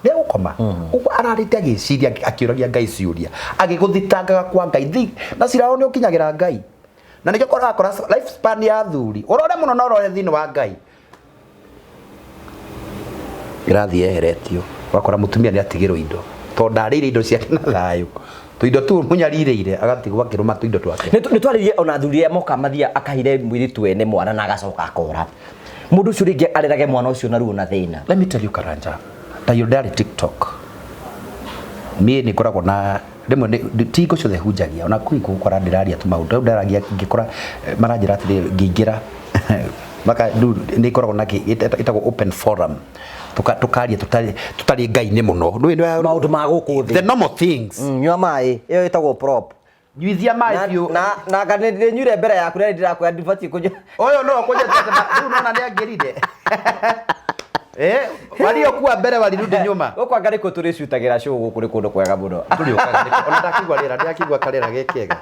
ni egukoma uko ararite agiciria akiuragia Ngai ciuria agiguthitangaga kwa Ngai na cirao ni ukinyagira Ngai na nikyo kora life span ya thuri urore muno no urore thini wa Ngai irathi eheretio wakora mutumia ni atigirwo indo to ndarire indo ciake na thayu tuindo tu munyarireire agatigwa kiruma tuindo twake ni twaririe ona thuri moka mathia akahire mwiri twene mwana na agacoka akora mundu ucio ringi arirage mwana ucio na ruo na thina. Let me tell you Karanja, tayodari TikTok mie ni koragwo na rimwe tigo cio thehunjagia ona kui gukora ndiraria tu maundu ndaragia ngikora maranjira ati ngingira maka ni koragwo na itago open forum tukaria tutari Ngai ni muno maundu ma guku the normal things nyua mai iyo itago prop nyuithia mai biu na kanendire nyure mbere yaku rä ndirakwä ndibatiä kå oyo no kå rä nona nä angärire walio kuwa mbere walirudi nyuma gå kwa ngarä kå tå rä cutagä ra cå gå kå rä kå ndå kwega må no ona ndakigwa rä ra ndakigwa karera gä kega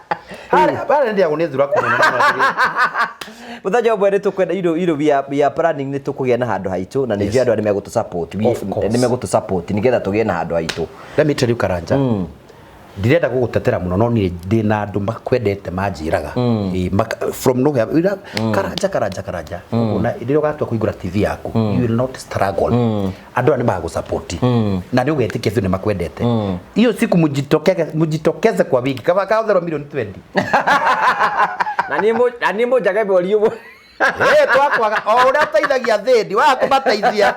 bara ndia gå nä thura kå må thenya mwe nä tå kwenda iro planning nä tå kå gä a na handå haitå na nä njä andå arä megå tå support nä megå tå support nä getha tå gä e na handå haitå. Let me tell you Karanja, ndirenda gugutetera muno no ni ndina andu makwendete manjiraga from nowhere Karanja una ndio gatwa kuigura TV yaku you will not struggle andu ani bagu support na ndio getike tu ni makwendete hiyo siku mujitokeze kwa wingi kama kaudhero milioni 20 na ni mojaga bolio twakwaga o uria teithagia thindi wa kumateithia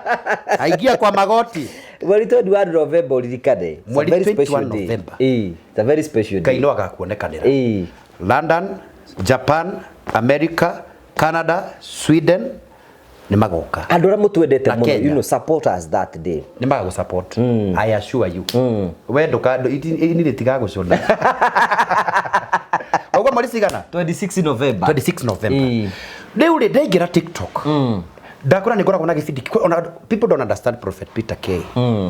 aingia kwa magoti mweri 21 November uririkane mweri 21 November it's a very special day. Kaino agakuonekanira London, Japan, America, Canada, Sweden ni magoka andu ra mutwendete muno you know support us that day ni mago support I assure you we nduka ini ritiga gucona ogwa mweri cigana 26 November riu ri ndaingira TikTok ndakora nigoragwo na gibindi people don't understand Prophet Peter K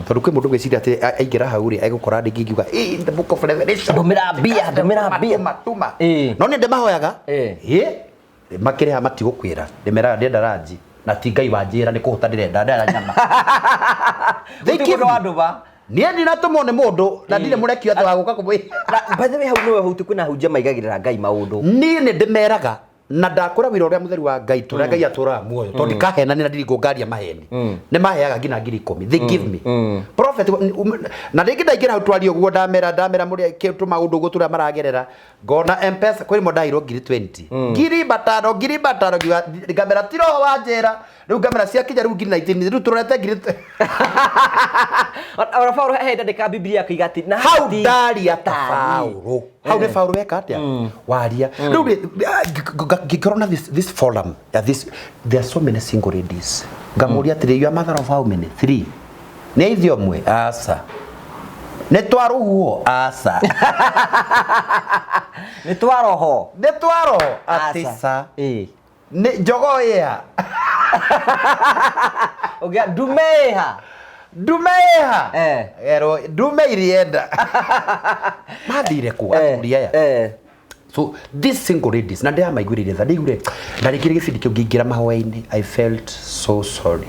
tondu kwi mundu gwiciria ati aingira hau ri agukora ndi ngiuga the book of Revelation ndomira bia matuma no ni ndemahoyaga makire mati gukwira ndimera ndenda ranji na ti ngai wanjira ni kuhuta ndirenda ndera nyama thikiro andu ba nie ndina tumone mundu na ndire murekio atu aguka kumwi by the way hau no huti kwina hujia maigagirira ngai maundu ni ndimeraga na ndakora wira uria mutheri wa ngai tura ngai atura muoyo to ndikahena ni na ndiringo ngaria maheni ni maheaga ngina 10,000 they give me prophet na ndingi ndaingira hau twario guo ndamera muri kitu maundu gutura maragerera ngona mpesa kwiri mo ndairo 20 ngiri bataro ngamera tiro wanjera riu ngamera cia kinya riu 19 riu turete ngiri ora Paulo he ndeka Biblia kigati na hau ndaria ta Paulo hau ne Paulo weka atia waria riu gikorona this forum there are so many single ladies ngamuria atiri you are mother of how many 3 ne ithio mwe asa ne twaruhuo asa ne twaroho atisa ne jogo ya ogia dumeha ero dume irienda mathire ku aturia ya so this single ladies na ndia maigwirire tha ndigure ndarikire gibindi kio ngingira mahoya-ini I felt so sorry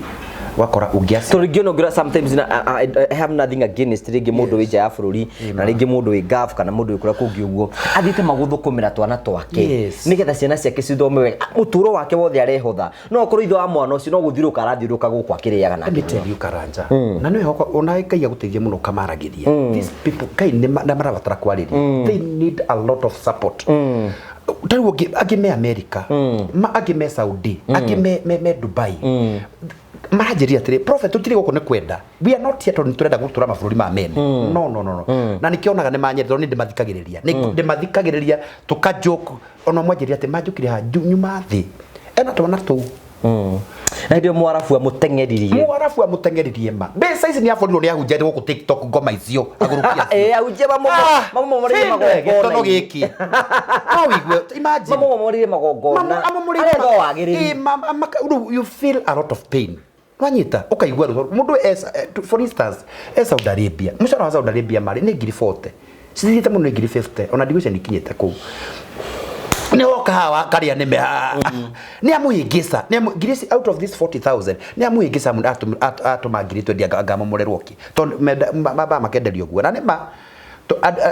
wakora ungiasa so region gira sometimes I have nothing against rigi mundu wija ya bururi na rigi mundu wi gaf kana mundu wikura kungi uguo athite maguthukumira twana twake nigetha ciana ciake cithome wega muturo wake wothe arehotha no okorwo itho wa mwana ucio no guthiruka arathiruka guku akiriaga na nditeri ukaranja na niwe ona kai ya guteithia muno kamaragiria these people kai ni marabatara kwariria they need a lot of support taruo agime America agime Saudi agime Dubai maranjiria atiri prophet tutiri guku ni kwenda we are not yet on turenda gutura mabũrũri ma mene no na nikionaga ni manyerero ni ndimathikagiriria ni ndimathikagiriria tukajoke ona mwanjiria ati manjukire ha nyuma thi ena twana tu na ndio mwarafu amutengeririe ma mbeca ici ni aforirwo ni ahunjia guku TikTok ngoma icio agurukia ahunjia mamo morire magongona tono giki no igwe imagine mamo morire magongona you feel a lot of pain wanyita ukaigwa mundu for instance Saudi Arabia mushara wa Saudi Arabia mari ni 40 cithite muno 50 ona ndigwice nikinyete ku ni oka hawa karia ni me ni amuhingisa ni ngirisi out of this 40,000 ni amuhingisa mundu atuma ngirito dia ngamomorerwo ki to maba makenderio guo na ni ma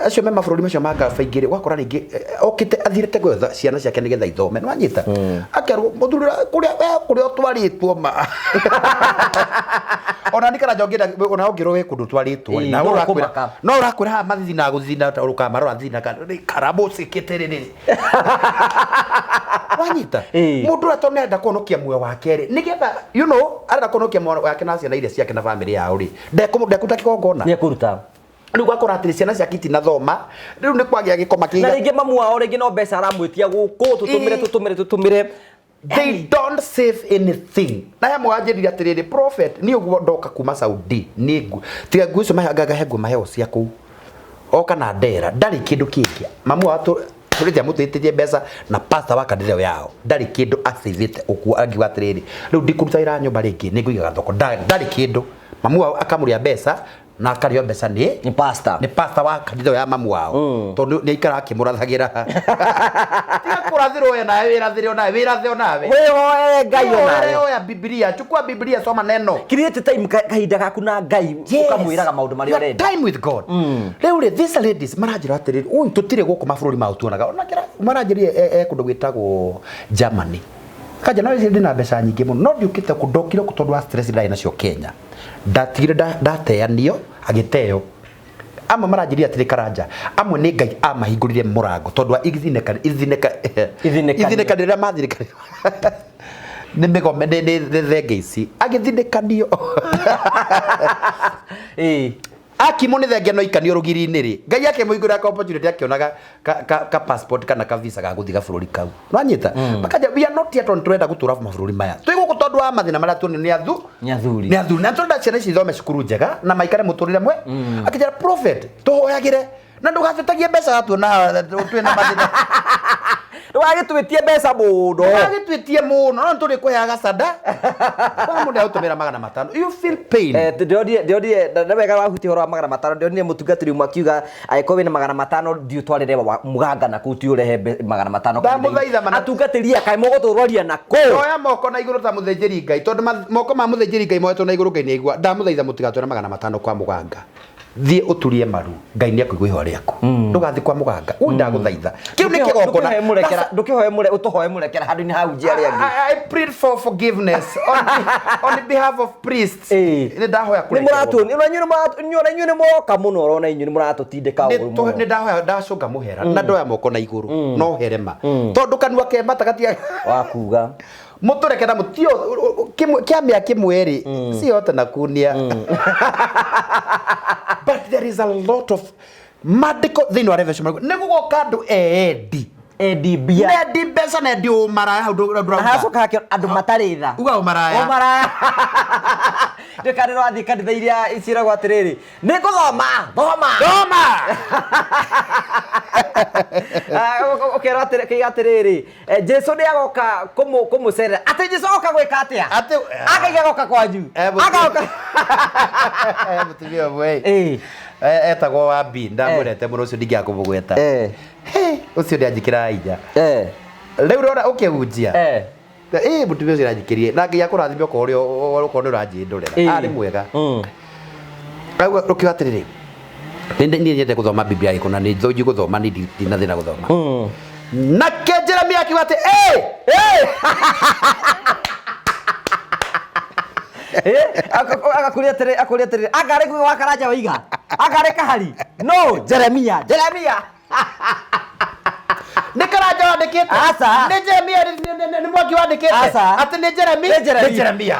acio me mabũrũri macio manga baingire wakora ringi okite athirite gwetha ciana ciake nigetha ithome nwanyita akerwo muthuri kuria twaritwo ma ona nikana njongera ona ongiro we kundu twaritwo na urakwira ha mathi na guthina uruka marora thina karabo sikiterere nwanyita mundu atonenda kunokia muoyo wake ri nigetha you know arenda kunokia muoyo wake na ciana iria ciake na family yao ri ndekuta kigongona ni kuruta riu gakora atiri ciana cia kiti na thoma riu ni kwagia gikoma kiga na ringi mamu wao ringi no mbeca aramwitia guku tutumire they don't save anything na ya mwanjirira atiriri prophet ni uguo ndoka kuma Saudi ningu tiga nguico mahagaga hego maheo cia ku oka na ndera ndari kindu kingi mamu watu turithia mutitirie mbeca na pastor wa kanitha yao ndari kindu acivite ukuo angiwa atiriri riu ndikuruta ira nyumba ringi ninguigaga thoko ndari kindu mamu akamuria mbeca na akario mbeca ni pastor wa kanitha ya mamu wao tondu ni ikara akimurathagira tiga kurathirwo na wirathiro nawe wewe ngai onawe oya Biblia chukua Biblia soma neno create time kahinda gaku na ngai ukamwiraga maundu mari urenda time with God riu these ladies maranjira atiriri uyu tutire guku mabũrũri ma utuonaga onakira maranjira kundu gwitagwo Germany kaja no ici ndina mbeca nyingi muno no ndiukite kundokire kutondu wa stress ndai nacio Kenya ndatigire ndateanio agiteo amwe maranjiria atiri karanja amwe ni ngai amahingurire murango tondu wa ithineka rira mathirikari ni megome ni thenge ici agithinekanio akimo ni thenge no ikanio rugiri-ini ri ngai yake muigura ka opportunity akionaga ka passport kana ka visa ga guthiga bururi kau nwanyita bakaja we are not yet on turenda gutura mabũrũri maya twiguku tondu wa mathina maria tuone ni athuri na tondu ciana cithome cukuru njega na maikare muturire mwe akijara prophet tuhoyagire na ndugacitagie mbeca gatu na twina mathina Ndũgagĩtwĩtie mbeca mũno. Ndũgagĩtwĩtie mũno, no tũrĩ kũheaga sada. Kwa mũndũ agũtũmĩra 500. You feel pain. Ndionire na wega wahuti horo wa 500 ndionire mũtungatĩri ũmwe akiuga angĩkorwo wĩna 500 thiĩ ũtwarĩre mũganga na kũu ti ũrehe 500. Atungatĩri akaĩ mũgũtũrwaria na kũ. Oya moko na igũrũ ta mũthĩnjĩri Ngai tondũ moko ma mũthĩnjĩri Ngai moetwo na igũrũ Ngai nĩ aigua. Ndamũthaitha mũtigatware 500 kwa mũganga. Thiĩ ũturie maru Ngai nĩ akũigua ihoya rĩaku. Ndũgathiĩ kwa mũganga. Ndagũthaitha. Kĩu nĩ kĩgongona. Ndũkĩhoe ũtũhoe mũrekera handũ-inĩ hau njiarĩ angĩ. I prayed for forgiveness on behalf of priests. Nĩ ndahoya kũrekerwo. Inyuĩ nĩ moka mũno ũrona inyuĩ nĩ mũratũtindĩka ũguo mũno. Nĩ ndahoya ndacũnga mũhera na ndoya moko na igũrũ no herema. Tondũ kanua ke matagatia wakuga mũtũreke na mũtio kĩamĩa kĩmwe rĩ ciota na kunia. But there is a lot of madiko thĩinĩ wa Revelation nĩ gũgoka andũ endi mbeca na endi ũmaraya hau ndũrauga hacoka hakĩo andũ matarĩ tha uga ũmaraya ndĩkanĩro athiĩ kanitha iria ciĩragwo atĩrĩrĩ nĩ ngũthoma thoma ũkerwo atĩrĩrĩ Jesũ nĩ agoka kũmũcerera atĩ Jesũ oka gwĩka atĩa akaiga goka kwanyu agoka mũtumia ũmwe etagwo wa B ndamwendete mũno ũcio ndingĩakũmũgweta ũcio ndĩanjĩkĩra hinya rĩu rora ũkĩhunjia mũtumia ũcio aranjĩkĩrie na Ngai akũrathime okorwo nĩ ũranjĩndorera arĩ mwega ũkiuga atĩrĩrĩ niĩ nyendete gũthoma Biblia gĩkũ na nĩ thonji gũthoma nĩ ndina thĩna gũthoma nake Jeremia akiuga atĩ akũria atĩrĩrĩ angarĩ kuga wa karanja waiga angarĩ kahari no Jeremia nĩ karanja wandĩkĩte nĩ Jeremia nĩ Mwangi wandĩkĩte atĩ nĩ Jeremia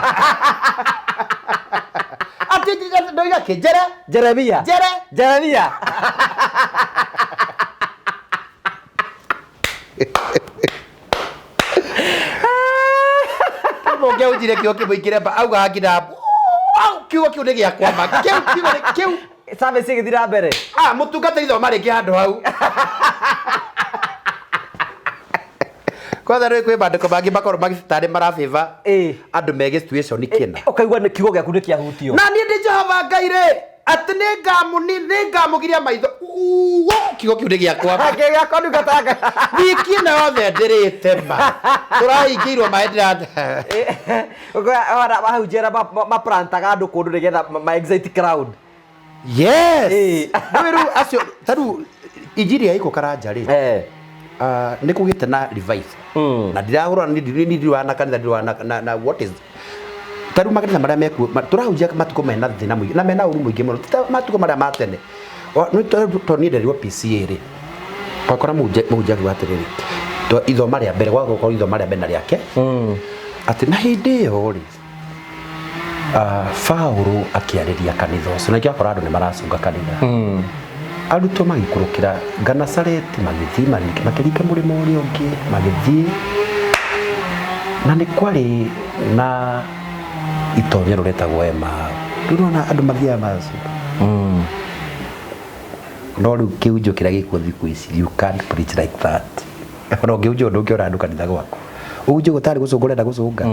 atĩ ndoiga kĩ Jeremia Mũngĩ ũnjire kĩo kĩmũingĩre mba auga hakina kiugo kĩu nĩ gĩakwama kĩu service igĩthira mbere mũtungatĩri thoma rĩngĩ handũ hau kwanza rĩu kwĩ bandĩko mangĩ makorwo magĩtarĩ marabĩva andũ me situation kĩna ũkaigua nĩ kiugo gĩaku nĩ kĩahutio na niĩ ndĩ Jehova Ngai rĩ atĩ nĩ ngamũgiria maitho kiugo kĩu nĩ gĩakwa gĩakwa nĩ gatanga wiki ĩno yothe ndĩrĩte ma tũrahingĩirwo maĩ ndĩra wahunjĩra maplantaga andũ kũndũ nĩgetha ma excite crowd yes rĩu acio tarĩu injiri yaiko karanja rĩ nĩ kũgĩte na revive na ndirahũra ndirwana kanitha na what is tarĩu makanitha marĩa mekuo tũrahunjia matukũ mena thĩna mũingĩ na mena ũru mũingĩ mũno matukũ marĩa ma tene niĩ nderirwo PCA rĩ wakora mũhunjia akiuga atĩrĩrĩ ithoma rĩa mbere gwagũkorwo ithoma rĩa mbere na rĩake atĩ na hĩndĩ ĩyo rĩ Paũlũ akĩarĩria kanitha ũcio na akĩakora andũ nĩ maracunga kanitha arutwo magĩkũrũkĩra Ganasareti magĩthiĩ makĩringa mũrĩmo ũrĩa ũngĩ magĩthiĩ na nĩ kwarĩ na itonya rũretagwo Emau ndũrona andũ mathiaga macunga no rĩu kĩunjũ kĩrĩa gĩkuo thikũ ici you can't preach like that ona ũngĩunjũ ũndũ ũngĩona andũ kanitha gwaku ũnjũ gũtarĩ gũcũnga ũrenda gũcũnga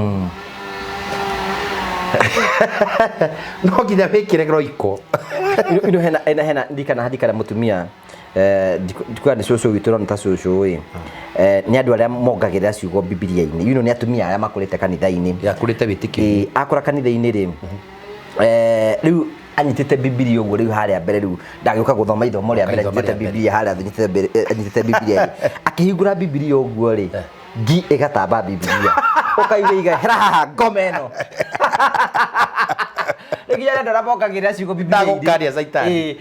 no nginya wĩkĩre roiko ino hena ndikana mũtumia ndikuga nĩ cũcũ witũ no nĩ ta cũcũ nĩ andũ arĩa mongagĩrĩra ciugo Biblia-inĩ nĩ atumia arĩa makũrĩte kanitha-inĩ yakũrĩte wĩtĩkio akũra kanitha-inĩ rĩ rĩu anyitĩte Biblia ũguo rĩu harĩa mbere rĩu ndagĩũka gũthoma ithomo rĩa mbere anyitĩte Biblia harĩa anyitĩte Biblia akĩhingũra Biblia ũguo rĩ ngi ĩgatamba Biblia ũkaigua igahera haha ngome ĩno rĩgĩa ndarabongagĩrĩra ciugo Biblia-inĩ ndagũkaria saitani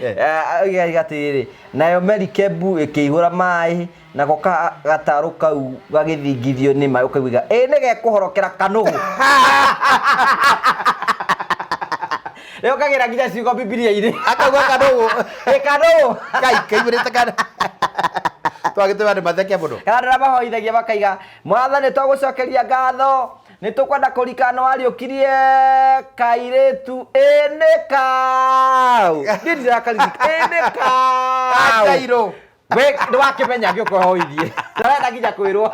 atĩrĩrĩ nayo merikebu ĩkĩihũra maĩ nako gatarũ kau gagĩthingithio nĩ maĩ ũkaigua nĩ gekũhorokera kanũgũ rĩu kagĩra nginya ciugo Biblia-inĩ akauga kanũgũ kanũgũ Ngai kaihũrĩte kana twagĩtũma andũ matheke mũno kana ndĩramahoithagia makaiga Mwathani twagũcokeria ngatho nĩ tũkwenda kũrikana warĩũkirie kairĩtu nĩ kau niĩ ndirakarĩka nĩ kau Kairũ we ndwakimenya ngĩũkwo hoithie ndĩrenda nginya kwĩrwo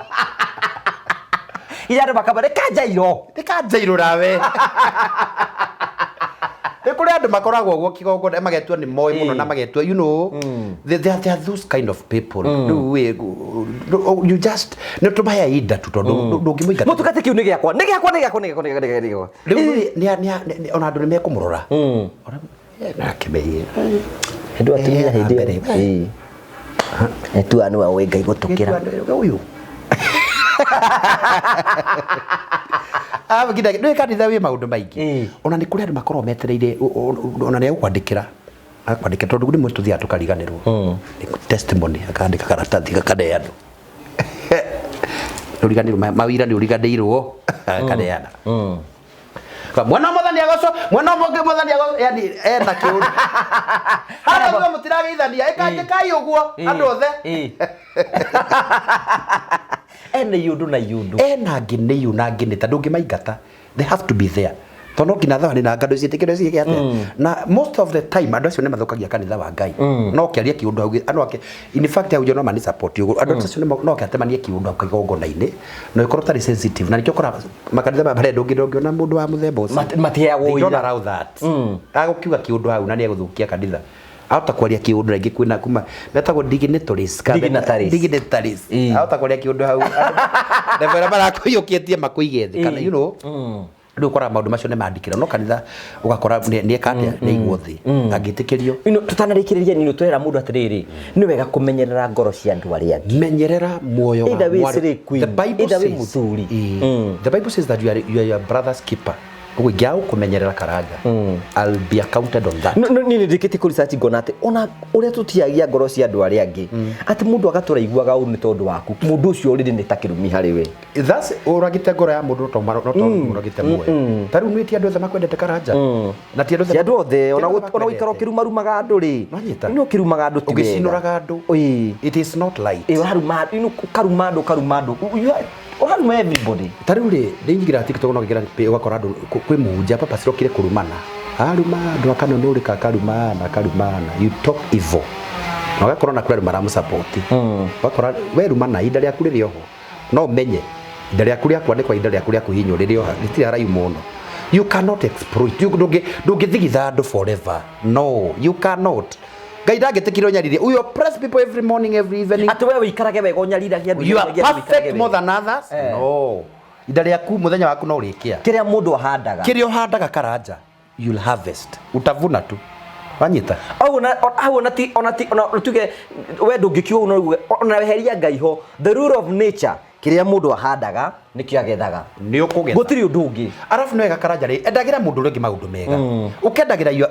ira andũ makamba ndĩkanjairwo nawe kuri andu makoragwo guo kigongo magetua ni moi muno na magetua you know they are those kind of people you just no to buy ida tu tondu ndungimuiga mutukate kiu ni giakwa riu ni ona andu ni mekumurora na kemeye ndu atumia hindi etu anu awe ngai gutukira uyu gida ndio kanitha wi maundu maingi ona ni kuri andu makorwo metereire ona ni kwandikira tondu gudi mwe tuthia tukariganirwo testimony akandika karatathi gakaneana uriganirwo mawira ni uriganirwo akaneana mwana muthani agoco yani ena kiundu hara gwe mutirageithania ikanjikai uguo andu othe ena yundu na yundu ena ngini yu na ngini tondu ngimaingata they have to be there tono kina thani na ngado citikire cikiate na most of the time andu acio ni mathukagia kanitha wa Ngai no kiaria kiundu au andu in fact au no mani support yugo andu acio no kiatemanie kiundu akigongo naine no ikorwo tari sensitive na nikyo kora makanitha mabare ndungi na mundu wa muthemba ucio matiago ira around that agukiuga kiundu au na ni eguthukia kanitha auta kwaria kiundu ringi kwina kuma metagwo dignitaries auta kwaria kiundu hau ndevera barakuyukitie makuige thi kana you know ndu kora maundu macio ne mandikira no kanitha ugakora ni ekate ni igwothi angitikirio tutanarikiriria ni twera mundu atiriri ni wega kumenyerera ngoro cia andu aria menyerera muoyo wa the Bible says that you are your brother's keeper ugiao kumenyerera karanga I'll be accounted on that ni ndikiti ku research ngona ati ona uria tutiagia ngoro cia andu aria angi ati mundu agatura iguaga uni tondu waku mundu ucio uri ni takirumi hari we that's uragite ngoro ya mundu to uragite muoyo tari nwiti andu othe makwendete karanja na ti andu othe ona wikaro kirumarumaga andu ri no kirumaga andu ti ugicinuraga andu it is not light haruma karuma andu oharume everybody taruri ndingira TikTok no kigira ugakora andu kwi muunja papa cirokire kurumana haruma andu akano nuri kakarumana you talk evil no gakora na kuri maramu support bakora we rumana ida ria kuri rioho no menye ida ria kuri akwa ni kwa ida ria kuri akuhinyo ririo ritiri harayu muno you cannot exploit you don't thigitha andu forever no you cannot gaida getekiro nyarire uyo press people every morning every evening ati wewe ikarage wega nyarira kia you are perfect more than others no idari yaku muthenya waku no urikia kiria mundu ahandaga karanja you'll harvest utavuna tu wanyita ona tuge we ndungikio ona weheria Ngai ho the rule of nature kiria mundu ahandaga nikio agethaga ni ukugetha gutiri undu ungi arafu no karanja ri endagira mundu ungi maundu mega ukendagira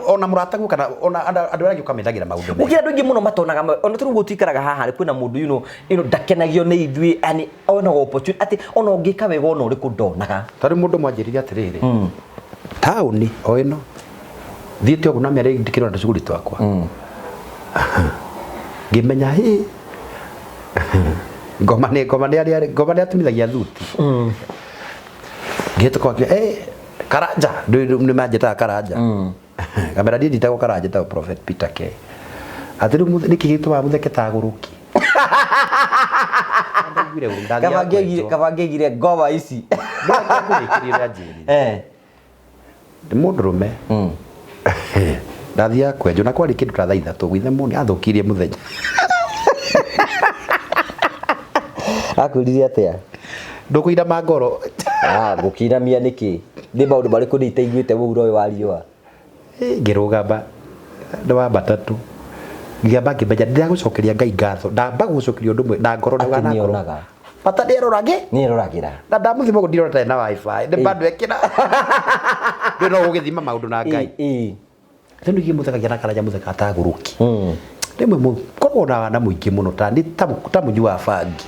ona muratagu kana ona andu aragi ukamethagira maundu mega ukira andu ingi muno matonaga ona turu gutikaraga haha kwina mundu you know ndakenagio ni ithui ani ona opportunity ati ona ungika wega ona uri kundonaga tari mundu mwanjiriria atiriri tauni o ino thiite oguna mere ndikiro na cuguri twakwa ngimenya hi ngoma ni atumithagia thuti ngihite kwa karanja ni manjeta karanja kamera ndi nditagwo karanja ta Prophet Peter K atiru niki gitwa mutheke ta guruki kabangegire ngoma ici ndakurikiria njiri ndi mundurume ndathia kwenjo na kwari kindu ta thaa 3 gwithe muni athukirie muthenya akuririe atia ndukuira mangoro gukiramia niki ndi maundu bariku ni itaiguite wura uyu wa riua ngirugamba ndawa batatu ngiamba ngimenya ndiragucokeria Ngai ngatho ndamba gucokeria undu mwe na ngoro na ngoro pata ni roragira na ndamuthima gundiro ta na wifi ndi bado ekira ndi no gugithima maundu na Ngai tenu gimuthakagia na karanja muthaka ta guruki rimwe mukorwo na muingi muno ta ndi ta munyua bangi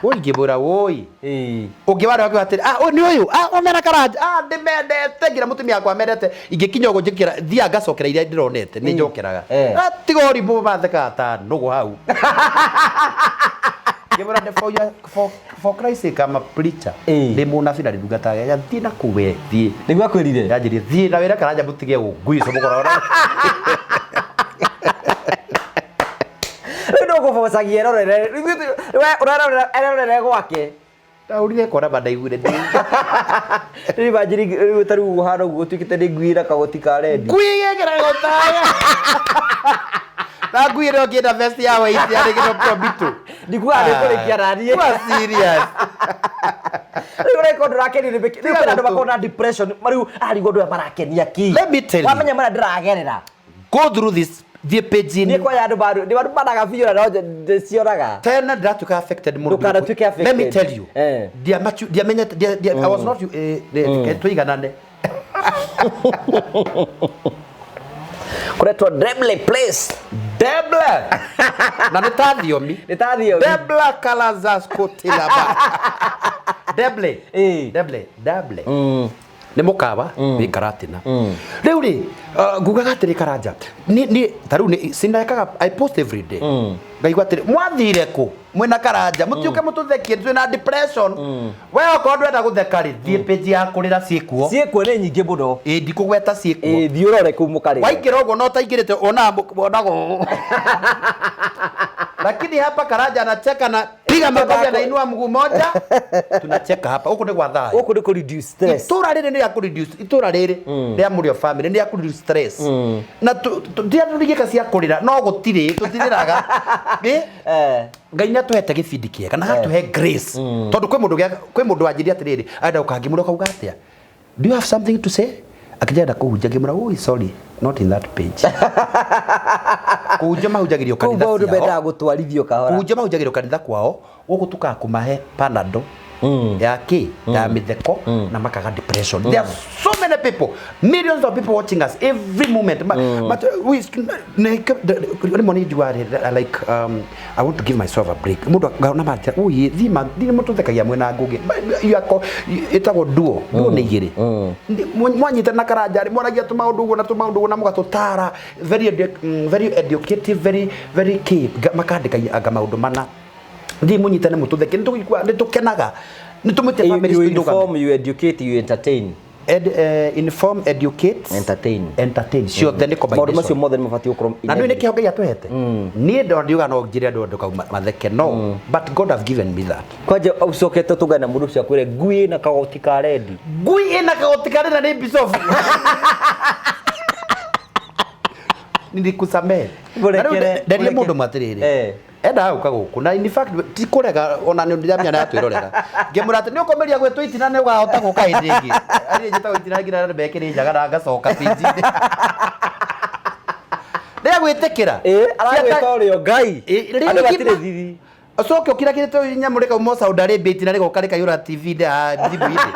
woi ngibura woi ungibara wakwa atiri ni uyu omena karanja ndimendete ngira mutumia akwa mendete ingikinya ugo njikira thia ngacokera iria ndironete ni njokeraga tigori bu matheka ta nugu hau ngibura for Christ sake I'm a preacher ndi munabi na ndungata ya thi na kuwe thi nigwa kwirire yanjiri thi na wira karanja mutige ngui so mukora Nĩmũbocagia rorere. We ũrarorere gwake. Taurire kora badaiguire ndi. Rĩu banjiri rĩu tarĩu ũhana ũguo ũtuĩkĩte nĩ ngui kagoti ka rendi. Ngui gegera gotaya. Na ngui ĩrĩa ũngĩenda vest ya white yarĩ gĩthoko bitu. Ndikuga nĩ kũrĩkia ranie. Kwa serious. Rĩu rĩko ndũrakeni nĩ kwĩna andũ makorwo na depression rĩu arigwo ndũ marakenia ki. Let me tell you. Wamenya marĩa ndĩragerera. Go through this. Thiĩ page Nĩ kwa andũ baru nĩ bandu banaga biũ na ndĩcioraga. Tena ndatuĩka affected mũno. Ndũkanatuĩke affected. Let me tell you. Ndiamenya I was not tũiganane. Kuretwo Deble place. Deble. Na nĩ ta thiomi. Nĩ ta thiomi. Deble Kalazas Kotilaba. Deble. Deble. Nĩ mũkawa wĩ Karatina. Rĩu rĩ ngugaga atĩrĩ Karanja nĩ tarĩu nĩ sinekaga I post every day. Ngaigua atĩrĩ mwathire kũ mwĩna Karanja mũtiũke mũtũthekie twĩna depression. We okorwo ndwenda gũtheka rĩ thiĩ page ya kũrĩra ciĩkuo. Ciĩkuo nĩ nyingĩ mũno. Ndikũgweta ciĩkuo. Thiĩ ũrore kũu mũkarĩra. Waingĩra ũguo no taingĩrĩte onago. Lakini hapa Karanja anacheka na piga makofi anainua mguu moja. Tunacheka hapa. Huko ni kwa thayo. Huko ni ku reduce stress. Itura rĩrĩ nĩ ya ku reduce. Itura rĩrĩ rĩa Mũrĩo family nĩ ya ku reduce stress. Na ndia tũrigĩka cia kũrĩra no gũtirĩ tũtirĩraga. Ngai nĩ atũhete gĩbindi kĩega na atũhe grace. Tondũ kwĩ mũndũ wanjĩria atĩrĩrĩ arenda ũkangĩmũra kauga atĩa. Do you have something to say? Akijenda kũhunjia ngĩmũra oh sorry not in that page. Kũhunjia mahunjagĩrio kanitha ciao. Kũu benda gũtwarithio kahora. Kũhunjia mahunjagĩrio kanitha kwao gũkũ tukakumahe panado ya ya mitheko na makaga depression. There are so many people, millions of people watching us every moment. But we like I want to give myself a break. Mundu ngaona matia uyi thima ndini mututhekagia mwena ngugi itagwo duo nĩ igĩrĩ mwanyita na Karanja mwaragia tumaundu uguo na tumaundu na mugatutara very educative very key makandikagia anga maundu mana ndi munyitane mututheke nĩ tukenaga nĩ tumute family you inform, you educate, you entertain. Inform, educate, entertain. Sio the combination. Maũndũ macio mothe nĩ mabatiĩ gũkorwo. Na nĩ kĩheo Ngai atũhete. Niĩ ndiuga no njĩre andũ ndũkauma matheke no, but God have given me that. Kwanja ucokete tugana mũndũ cia kwĩre ngui na kagoti ka rendi. Ngui ina kagoti ka rendi na nĩ bisofu. Nilikusamehe. Ndarĩ mũndũ matirĩrĩ. Enda hau kagũkũ na in fact ti kũrega ona nĩ ndĩramenya na twĩrorera ngĩmũra atĩ nĩ ũkomeria gwĩtwo itina nĩ ũgahota gũka hĩndĩ ĩngĩ arĩ njĩtagwo itina nginya mbekĩrĩ njaga na ngacoka pinji-inĩ rĩa gwĩtĩkĩra aragwĩta ũrĩo Ngai andũ matirĩ thithi acoke ũkira kĩrĩte nyamũrĩ kauma Saudi Arabia itina rĩgoka rĩkaiyũra TV thimũ-inĩ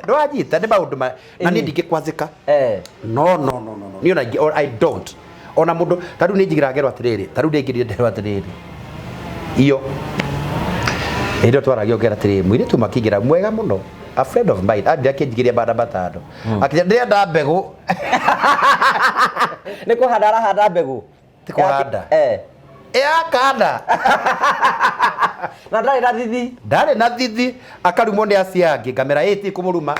ndwanyita nĩ maũndũ na niĩ ndingĩkwanzĩka no niĩ ona I don't ona mundu tariu ni njigira ngerwa atiriri tariu ndingirire nderwa atiriri iyo ndio twaragio ngera atiriri mwire tu makingira mwega muno a friend of mine andi akinjigiria bada batado akija ndenda mbegu ni kuhanda handa mbegu ti kuhanda akanda na ndari na thithi akarumwo ni aciangi ngamera ĩti kumuruma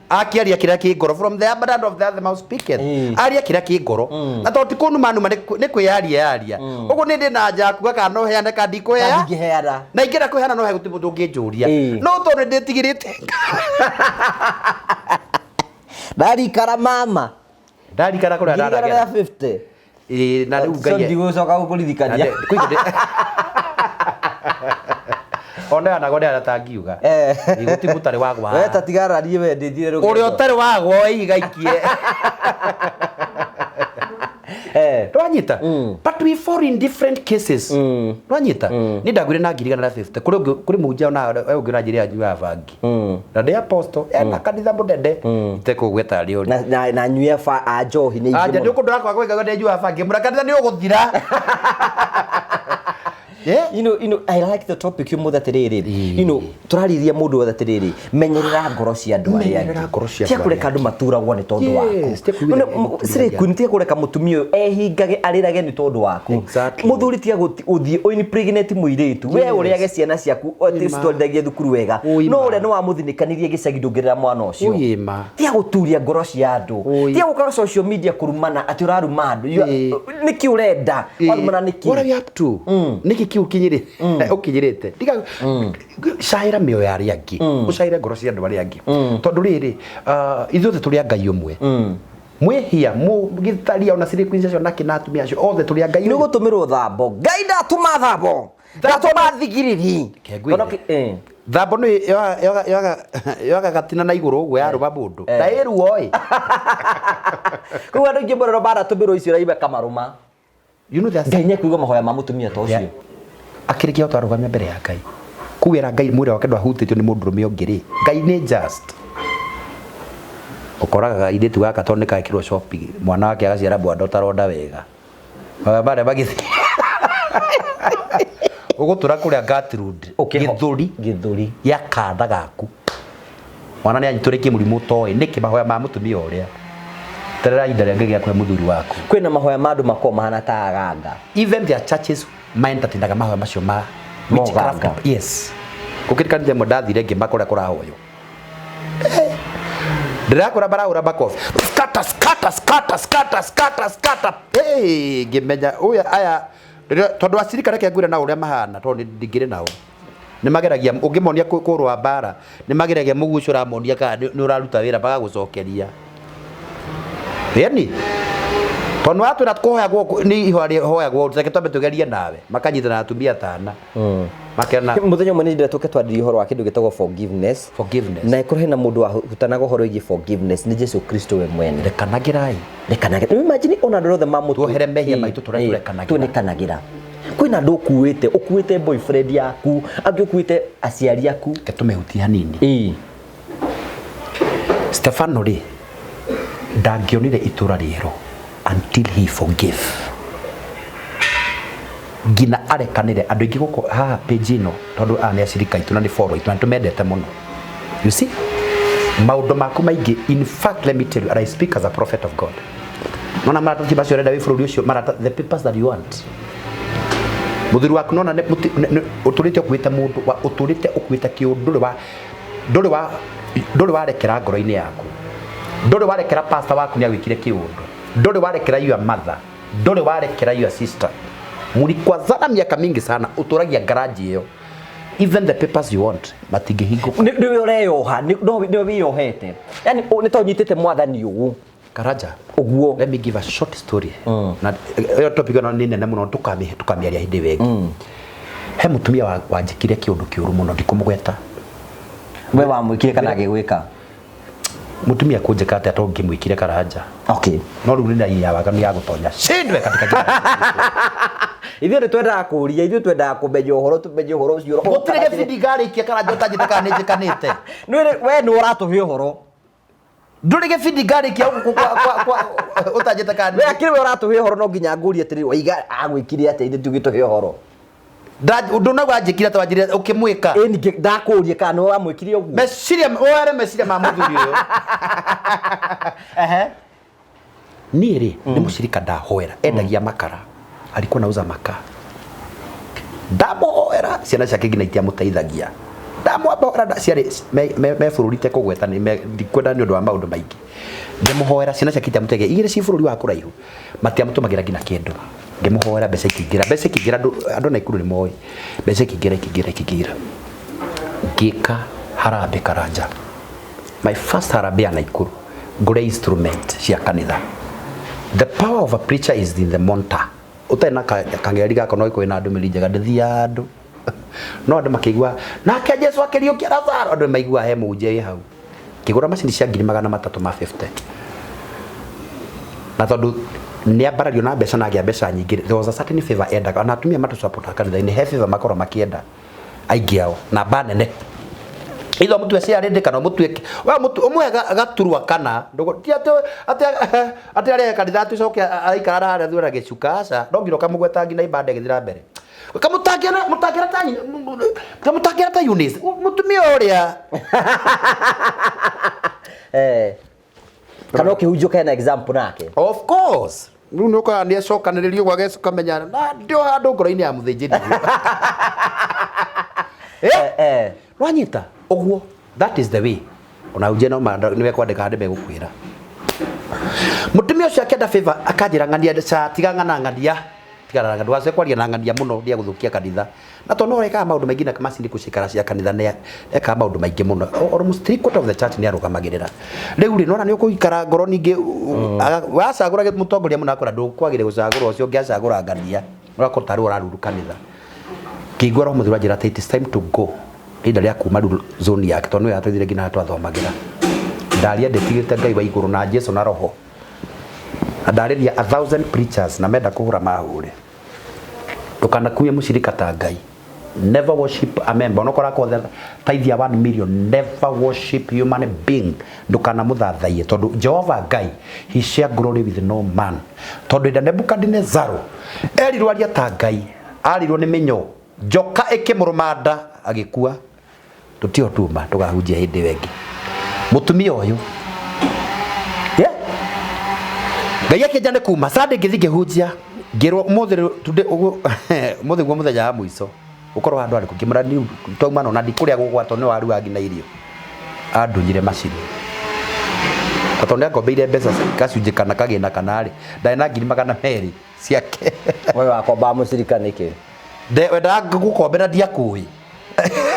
akiaria kira kingoro from the abundance of the mouth speaketh aria kira kingoro na toti kunu manuma ni kwiyaria uguo ni ndina nja kuga kana no heane ka ndikuhea na ingira kuheana no he guti mundu nginjuria no tondu nditigirite ndarikara mama ndarikara kuria ndaragera 50 na riu ngai ndigũcoka gũkũririkania ona na gode aratangiuga iguti mutari wagwa we tatigarari we ndithire rugendo uri utari wagwa igaikie Rwanyita but we fall in different cases Rwanyita ni ndagwire na ngiri na 50 kuri munja na we ungira njiri ya nyua bangi na ndi apostle na kanitha mudende itekugweta ari na nyua fa ajohi ni ingĩ aja ndi kundura kwa gwega ndi nyua bangi mura kanitha ni uguthira Yeah. You know, I like the topic you mother atiriri. You know, turariria mundu wothe atiriri. Menyerera ngoro cia andu aria. Menyerera ngoro cia Tia kureka andu maturagwo ni tondu waku. Sire kuntia kureka mutumia uyu ehingage arirage ni tondu waku. Muthuri tia guthie oini pregnant muiritu. We uriage ciana ciaku otistoldagie thukuru wega. No uria no wamuthinikanirie gicagi ndungirira mwana ucio. Tia guturia ngoro cia andu. Tia gukara social media kurumana ati uraruma andu. Niki urenda warumana niki. What are you up to? Niki ki ukinyirite. Diga shaira mioyo ya aria angi. Ushaira ngoro cia andu aria angi. Tondu riri ithuothe turi a Ngai umwe. Mwihia mugitaria ona ciri kwinja na kina atumia acio othe turi a Ngai. Ni gutumirwo thambo. Ngai ndatuma thambo. Ndatuma thigiriri. Thambo ni yoga gatina na iguru gwe aruba mundu. Ndairu oi. Kuwa ngi morero bara tumirwo icio raiba kamaruma. You know that Ngai nekuiga mahoya ma mutumia to ucio. Akirikia twarugamia mbere ya Ngai. Kuwira Ngai mwire wake ndwahutitio ni mundu rume ongiri. Ngai ni just. Ukoraga iretu gaka tonika ekirwo shopping mwana wake agaciara bwanda utaronda wega. Bare bagithi. Ugutura kuria Gertrude githuri ya kanda gaku. Mwana ni anyiturikie murimu toy niki mahoya ma mutumia uria. Terera indere ngege kwa muthuri waku. Kwina mahoya mandu mako mahana ta aganga. Even their churches mind atindaga mahoya macio ma witchcraft. Yes. Ukirikanije mudathire ngi makora kora hoyo. Ndirakora bara bakof. Skata. Hey, ngimenya uya aya tondu acirika reke ngwire na uria mahana tondu ndigire nao. Ni mageragia ungimonia kurwa bara ni mageragia mugucura monia ka ni uraruta wira baga gucokeria. Yani tondu watu na kuhoyagwo ni ihwari hoyagwo tutake twambe tugerie nawe makanyitana atumia tana. Makena muthenya mwe ndire tuke twandiri horo wa kindu gitagwo forgiveness. Na ikorhe na mundu ahutanaga horo igi forgiveness ni Jesu Kristo we mwene. Rekanagira. Imagine ona ndothe mamutu tuohere mehia maitu turekanagira. Turekanagira. Kwina ndu ukuite boyfriend yaku, angi ukuite aciari yaku. Ketumehutia hanini. Stefano ri ndangionire itura riero until he forgave. Gina arekanire andu ingi guko ha page ino tondu ani acirika itu na ni follow itu na tumendete muno. You see? Maundu maku maingi, in fact let me tell you, and I speak as a prophet of God. Nona marata tibacio reda we bururi ucio marata the papers that you want. Muthuri waku nona ne uturite ukuite mundu wa uturite ukuite kiundu nduri wa rekera ngoro-ini yaku. Nduri wa rekera pastor waku ni agwikire kiundu. Nduri wa rekera your mother. Nduri wa rekera your sister. Mulikwazana miaka mingi sana uturagia garage iyo. Even the papers you want matigihingo. Niwe ureyoha niwe wiyohete. Yani ni to nyitete mwathani ugu. Karaja uguo. Let me give a short story. Na yo topic no ni nene muno tukamiaria hindi wegi. He mutumia wanjikire kiundu kiuru muno ndikumugweta. We wamwikire kana agigwika? Mutumia kunjika ati atongimwikire Karaja. Okay. No riu ni ya waga ni ya gutonya. Shindwe katika Ithuĩ nĩ twendaga kũria, ithuĩ twendaga kũmenya ũhoro, tũmenye ũhoro ũcio. Gũtirĩ gĩbindi ngarĩkia Karaja ũtanjĩte kana nĩ njĩkanĩte. We nĩ ũratũhe ũhoro. Ndũrĩ gĩbindi ngarĩkia ũtanjĩte kana. We akĩrĩ we ũratũhe ũhoro no nginya ngũrie atĩrĩrĩ Waiga agwĩkire atĩa ithuĩ tũgĩtũhe ũhoro. Ndũnagwa njĩkire ta wanjĩrire ũkĩmwĩka. Ĩĩ ndakũria kana nĩ wamwĩkire ũguo. Meciria were meciria ma mũthuri ũyũ. Niĩ rĩ nĩ mũcirika ndahoera endagia makara. Alikuwa nauza makaa. Ndamuhoera ciana ciake ngina itiamũteithagia. Ndamuhoera ciarĩ me bũrũri kũgweta ndikwenda nĩ ũndũ wa maũndũ maingĩ. Ndamuhoera ciana ciake itiamũteithagia. Igĩrĩ ci bũrũri wa kũraihu. Matiamũtũmagĩra ngina kĩndũ. Ngĩmuhoera mbeca ikĩingĩra andũ Naikuru nĩ moĩ. Mbeca ikĩingĩra. Ngĩka harambĩ Karaja. My first harambĩ ya Naikuru. Ngũre instrument cia kanitha. The power of a preacher is in the monta. Utena kangeri gako no iko ina ndumiri njega ndithia andu no andu makigwa nake Jesu akiriukia Lazaro andu maigua he muje hau kigura macini cia 350 na tondu ni ambarario na mbeca na agia mbeca nyingi there was a certain favor endaga na atumia matu support kanitha-ini he favor makoro makienda aingi ao na banene Ilo mtu esi arende kana mtu wa mtu umwe gaturwa kana ndogo ti ati ari kanitha tu coke aikara haria thura gicuka aca no ngiro kamugweta ngina ibande githira mbere Kamutakira ta Eunice mutumia uria kana ukihunjio kana example nake of course riu nuka ni acokaniririo gwage kamenya na ndio handu ngoro-ini ya muthinjiri rwanyita uguo that is the way ona uje no niwe kwandika hande megukwira mutumia ucio akenda favor akanjira ng'ania tiga ng'ania tigana na ndwase kwaria na ng'ania muno ndia guthukia kanitha na to no reka maundu maingi na kamacini kucikara cia kanitha ne eka maundu maingi muno almost 3/4 of the church ni arugamagirira riu ri nona ni ukuikara ngoro ningi wacagura mutongoria muno akora ndukwagire gucagura ucio ngiacagura ng'ania urakota ru araruru kanitha kigwa ro muthura njira it is time to go ida ria kuma zone yake to no yatethire ngina twathomagira ndaria ndetigite Ngai wa iguru na Jesu na roho andariria 1000 preachers na menda kuhura mahure ndukanakuye mushirika ta Ngai never worship a member onokora ko taithia 1 million never worship human being ndukana muthathaie tondu Jehova Ngai he share glory with no man tondu ida Nebukadnezar erirwo aria ta Ngai arirwo ni minyo joka ikimurumanda agikua tutio tuma tugahunjia hindi wengi mutumia uyu Ngai yake jane kuma sade ngithige hunjia ngirwo muthe gwo muthenya wa mwiso ukorwo handu ari kukimura ni twauma na ndikuria gugwato ni waru wagi na irio andunyire macini atonde ngombeire mbeca kacunjikana kagina kanari ndae na 200 ciake wewe wakomba mucirika niki wenda gukombera ndiakui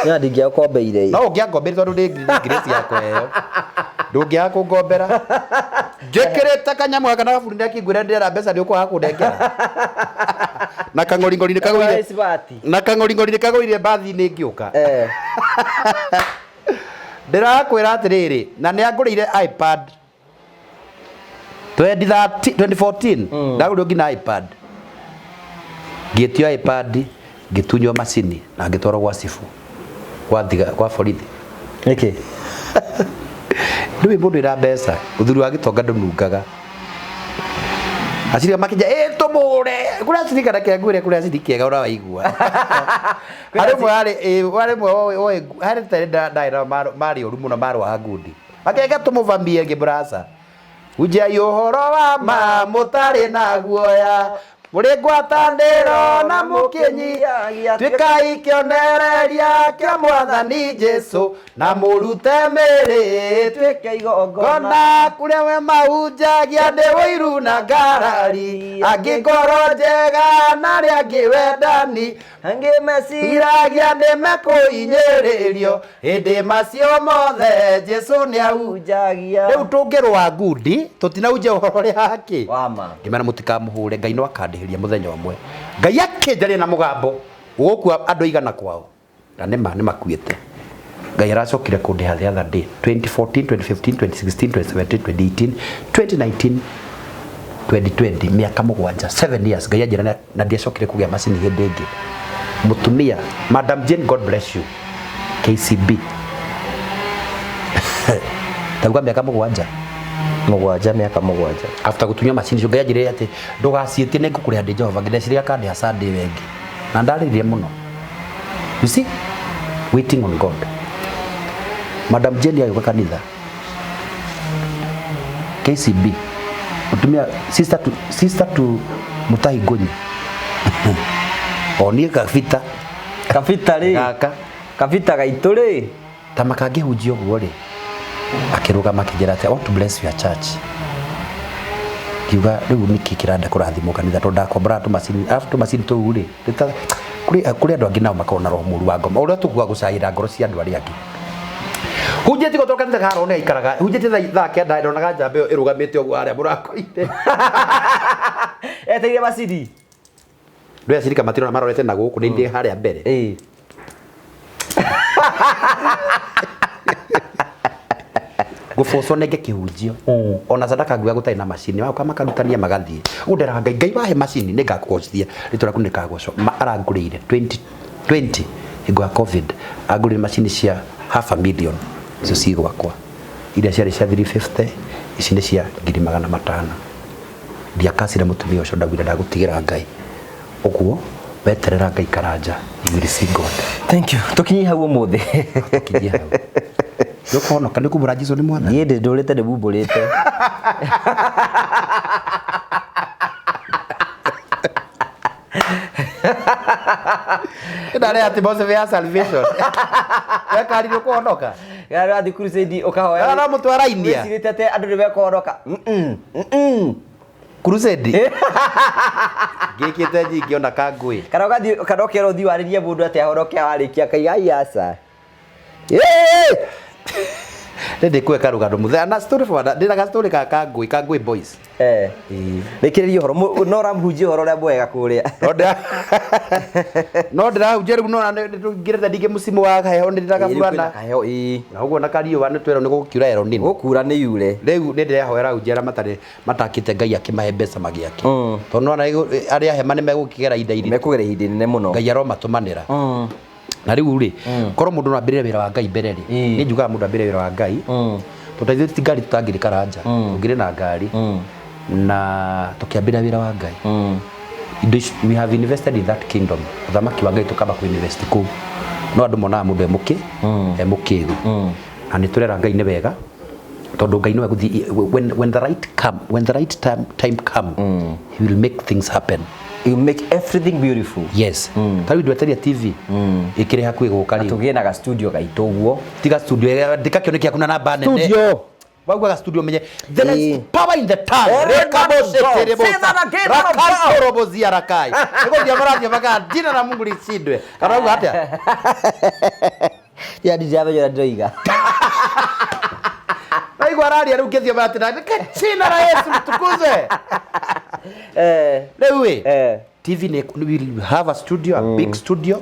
na ndingia kombeire no ngiangombera tondu ndi grace yako eyo ndungia kungombera njekirite kanyamu kana gabundi ndakingwira ndira mbeca ndi ukwaga kundengera na kang'oring'ori ni kagwire na kang'oring'ori ni kagwire bathi ni ngiuka ndirakwira atiriri na ni angurire iPad 2014 ndagurire ngina iPad ngitio iPad ngitunywo macini na ngitwarwo gwa cifu kwa borithi niki nduwe mundu ira mbeca uthuru wa gitonga ndunungaga acirika makija tumure kuria acirikana kiangwire kuria acirikiega ura waigua ari mwe hari tare ndaira mari oru muno marwa ngundi makega tumuvambie ngibrasa ujia uhoro wa ma mutari na guoya muri ngwatandiro na mukinyiagia twikai kionereria kia mwathani Jesu na murute miri twike igongona kuria we mahunjagia ndi wiru na ngarari angikoro njega na ria ngiwendani angimeciragia ndi mekuinyiririo hindi macio mothe Jesu ni ahunjagia riu tungirwa ngundi tutinaunjia uhoro ria haki wama ngimana mutikamuhure Ngai no akandihiria muthenya umwe Ngai akinjaria na mugambo gukua andu igana kwao na nima makuite Ngai aracokire kundiha the other day 2014 2015 2016 2017 2018 2020 miaka mugwanja 7 years Ngai ajira na ndiacokire kugia macini hindi ingi mutumia Madam Jane God bless you KCB tagwa miaka mugwanja miaka mugwanja after gutunya macini cio Ngai ajire ati ndugaciete ne ngukuria ndi Jehova ngideciria kandi asande wengi na ndaririe muno you see waiting on God Madam Jane ayo kanitha KCB mutumia sister to Mutahi Gonyi oni kafita ri gaka kafita gaitu ri tamakange hujio guo ri akiruga makijera ati I want to bless your church kiuga riu niki kiranda kurathimo kanitha to ndakombora tu macini tu ri kuri andu angi nao makona roho muru wa ngoma uria tukua gucaira ngoro cia andu aria angi hujeti gotoka kanitha karo ne ikaraga hujeti tha kenda ndonaga njambe irugamite ogu aria murakoite eteire macini ndio acirika matirona marorete na guku ni ndi haria mbere gufoco nenge kihunjio ona sadaka ngua gutai na macini wao kama karutania magathie udera Ngai wahe macini ne ngakugocithia ritora kunika goco arangurire 2020 igwa covid agurire macini cia 500,000 icio cigwakwa iria ciari cia 350 ici ni cia 500,000 ndiakacira mutumia ucio ndagwira ndagutigira Ngai okuo weterera Ngai karanja, you will see God. Thank you. Tukinyi hau umuthi. Tukinyi hau. Yoko kana kubura Jesu ni mwana. Yende ndurite ndibumburite. Ndare ati bose vya salvation. Yakari ni kuondoka. Gara athi crusade ukahoya. Ara mutwara India. Wicirite ate andu ni bekuondoka. Crusade. Gikite jingi ona kangui. Kana ugathi kana ukero thi waririe mundu ati ahoroke warikia kai ai asa. Ndende kwe karugado muthe na story for that ndina story ka kangui boys. Rekeririo horo no ramhunjie horo ria bwega kuria. No ndira riu no ngirete ndige musimu wa heho ndiraga burana. Heho na uguo na kario wa nitwero ni gukiura ero nini. Gukura ni yure. Riu ndirahoera unjera matakite Ngai akimahe mbeca magiake. Tondu ona aria hema ni megukigera inda iri. Mekugera hindi nene muno. Ngai aromatumanira. Na riu ri korwo mundu no ambire wira wa Ngai mbere ri ni njuga mundu ambire wira wa Ngai tutaithie ti ngari tutangiri karanja tungire na ngari na tukiambira wira wa Ngai we have invested in that kingdom thamaki wa Ngai tukaba ku invest ku no andu mona mundu emukiru na ni turera Ngai ni wega tondu Ngai no guthi when the right time come he will make things happen. You make everything beautiful. Yes. Tari ndweteria TV. Ikire hakui guka ri. Tugie na ga studio gaito guo. Tiga studio ndikakioneki kuna namba nene. Studio. Wagwa ga studio menye. There is power in the tongue. Rakabozia rakai. Ego dia marathia baka jina la Mungu lisindwe. Kana uga atia. Ya dijaba yo ndoiga. Naigwa rari riu kithio batina. Jina la Yesu tukuze. Lewe. TV ne will have a studio, a big studio.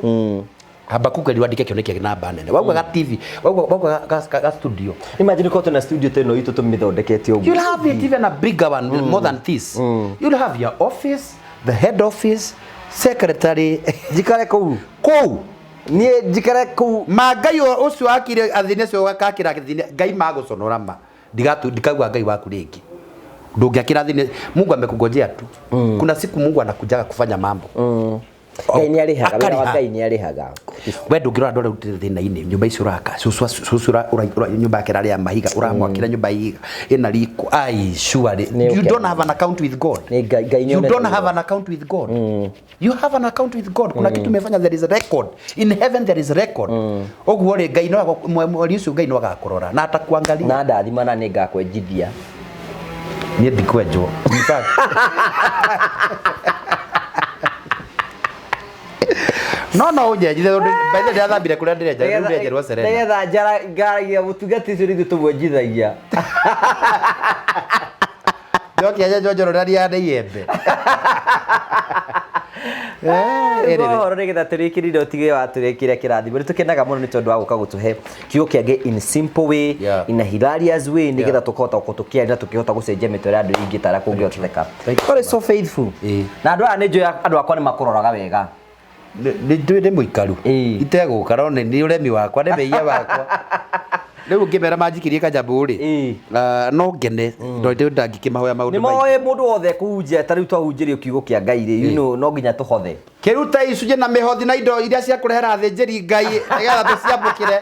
Habakuka liwadike kioneke namba nene. Wagwa ga TV, wagwa ga studio. Imagine ko tuna studio teno itu tumithondekete ugu. You'll have it even a bigger one more than this. You'll have your office, the head office, secretary. Jikare kou. Kou. Ni jikare kou. Magai ucio akire athine cio gakakira kithine Ngai maguconora ma. Ndikagwa Ngai waku ringi. Ndungiakira thine Mungu amekungojea tu. Kuna siku Mungu anakujaga kufanya mambo. Ngai ni arihaga wira wa Ngai ni arihaga. We ndungirora ndore thina ini nyumba icio uraka susura nyumba yake rari ya mahiga uramwakira nyumba ihiga ina riko ai surely you don't have an account with God. You don't have an account with God. You have an account with God. Kuna kitu umefanya, there is a record in heaven, there is a record. Oguo ri Ngai no mweri ucio Ngai no agakurora na atakuangalia na ndathima na ningakwenjithia ni ndikwenjwo no unyenjithe by the way athambire kuria ndirenja ndirenjerwo Serena nigetha njara ngaragia mutungati ucio nithu tumwenjithagia ndokia njenjoro raria na iembe horo nigetha turikirire utige wa turikire kirathimo nitukenaga muno ni tondu wa guka gutuhe kiugo kiage in simple way, in a hilarious way nigetha tukota gutukiarira tukihota gucenjia mitore andu ingi tara kungiotoreka. God is so faithful. Na andu aya ni njoya andu akwa ni makuroraga wega ni muikaru itegukara one ni uremi wakwa ni meia wakwa riu ngimera manjikirie kajambu ri no ngene ndoite ndangikimahoya maundu mai ni moe mundu wothe kuhunjia tariu twahunjirio kiugo kia Ngai ri no nginya tuhothe kiruta icuje na mihothi na indo iria cia kurehera thinjiri Ngai nigetha tuciamukire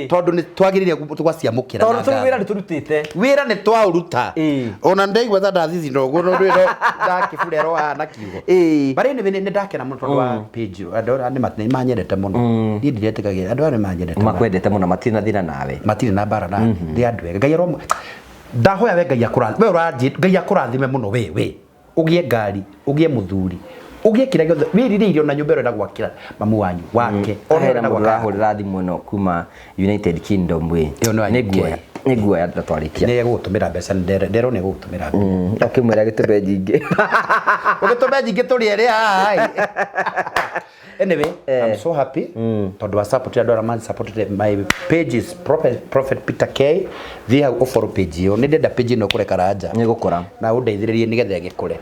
tondu ni twagirire twaciamukira tondu tu wira ni turutite wira ni twauruta ona ndaigwa ta ndathisi ndogo no ndiro ndakifurero hana kiugo bari ni ndakena muno tondu wa page andora ni manyendete muno ni ndiretikagira andora ni manyendete makwendete muno matina thina nawe matire na bara na ndi andu wega Ngai aromo ndahoya we Ngai akurathime we uraji Ngai akurathime muno we ugie ngari ugie muthuri ugie kira giothe wirire irio na nyumba ero ndagwakira mamu wanyu wake ona ndagwakira hurira thimu no kuma United Kingdom we ni guoya ndatwarikia ni gutumira mbeca ndero ni gutumira akimwira gitumbe jingi ugitumbe jingi turi eri ai anyway I'm so happy tondu wa support ya man supported my pages Prophet Peter K thia follow page yo ni ndenda page no kure karaja ni gukora na undeithiririe nigetha gikure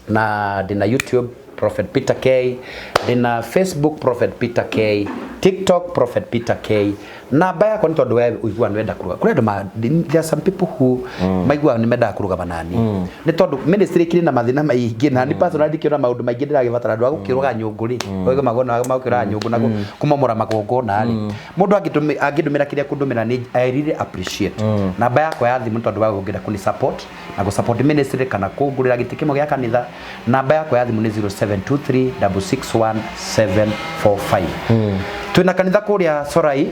na ndina YouTube Prophet Peter K, ndina Facebook Prophet Peter K, TikTok Prophet Peter K. Namba yakwa ni tondu we uiguana wenda kuruga kuri andu there are some people who maigua ni menda kuruga banani ni tondu ministry kiri na mathina maingi na ni personally kiona maundu maingi ndiragibatara ndu agukiruga nyungu ri oiga magona magukira nyungu na kumomora magongona ri mundu angidumira kiria kundumira ni I really appreciate namba yakwa ya thimu tondu wa gukira kuni support na go support ministry kana kungurira gitikimo gya kanitha namba yakwa ya thimu ni 0723 661 745 twina kanitha kuria Sorai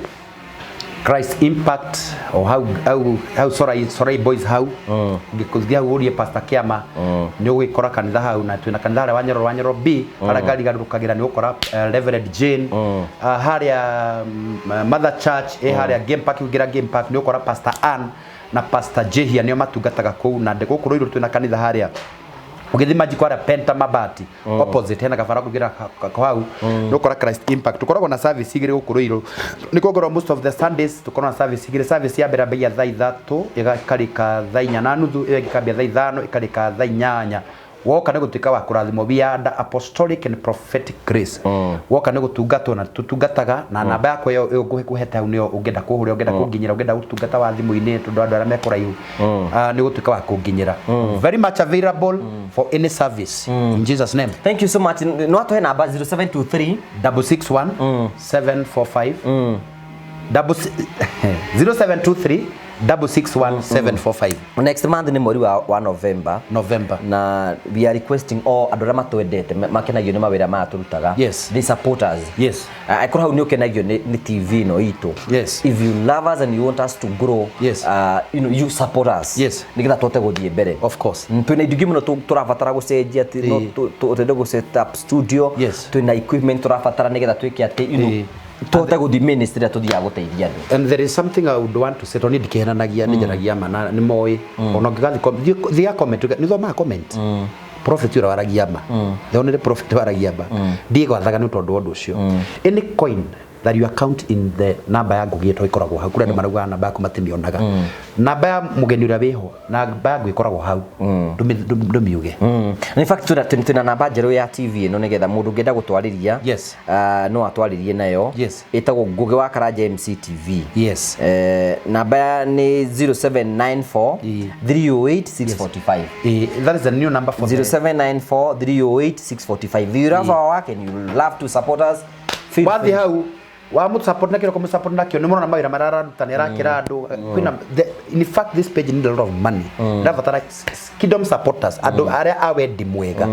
Christ Impact or how Sorai Boys how ngikuthia urie Pastor Kiama ni ugikora kanitha hau na twina kanitha Wanyoro B ara gari garukagira ni ukora Reverend Jane haria Mother Church haria Game Park ugira Game Park ni ukora Pastor Ann na Pastor Jehia ni matungataga kuu na ndegukuru iru twina kanitha haria ugithima jikwara Penta Mabati opposite hena gabara kugira hau nukora Christ Impact tukoragwo na service igire gukuru iro nikogoro most of the Sundays tukoragwo na service igire service ya mbere ya thaa 3 igakarika thaa 4:30 igikambia thaa 5 ikarika thaa 8 woka ne gutuika wa kurathimo bia apostolic and prophetic grace woka ne gutungatwo na tutungataga na namba yako yo nguhete hau nio ungenda kuhuria ungenda kunginyira ungenda gutungata wa thimu-ini tundu andu ara mekoraihu ni gutuika wa kunginyira very much available for any service in Jesus name. Thank you so much. No atoe namba 0723 661 745 0723 661 745. Next month ni mweri wa November na we are requesting all andu arĩa matwendete makenagio nĩ mawĩra maya turutaga they support us aikora hau nĩ ũkenagio nĩ TV no itu if you love us and you want us to grow you know you support us nĩgetha tũhote gũthiĩ mbere of course twĩna indo ingĩ mũno tũrabatara gũcenjia atĩ no tũtende gũ set up studio twĩna equipment tũrabatara nĩgetha twĩke atĩ you know tota guthi ministry tuthia guteithia andu and there is something I would want to say to need kihenanagia ni njaragia mana ni moi ona ngigathi thia comment ni thoma comment prophet ura waragia ma the only prophet waragia ba ndigo athaga ni tondu ondu ucio any coin that you account in the namba ya ngugieto ikoragwo hau kuria maruga namba yaku matimionaga namba ya mugeni uria wiho na namba yaku ikoragwo hau ndumiuge in fact tuna namba njeru ya TV no nigetha mundu ngenda gutwariria no atwaririe nayo itagwo Ngugi wa Karanja MCTV namba ni 0794 308 645 that is a new number for 0794 308 645 you love our work and you love to support us wathi hau wa mu support na kiro ko mu support na kio ni murona mawira mararuta ni rakira andu kwina in fact this page need a lot of money ndavatara kingdom supporters andu aria awendi mwega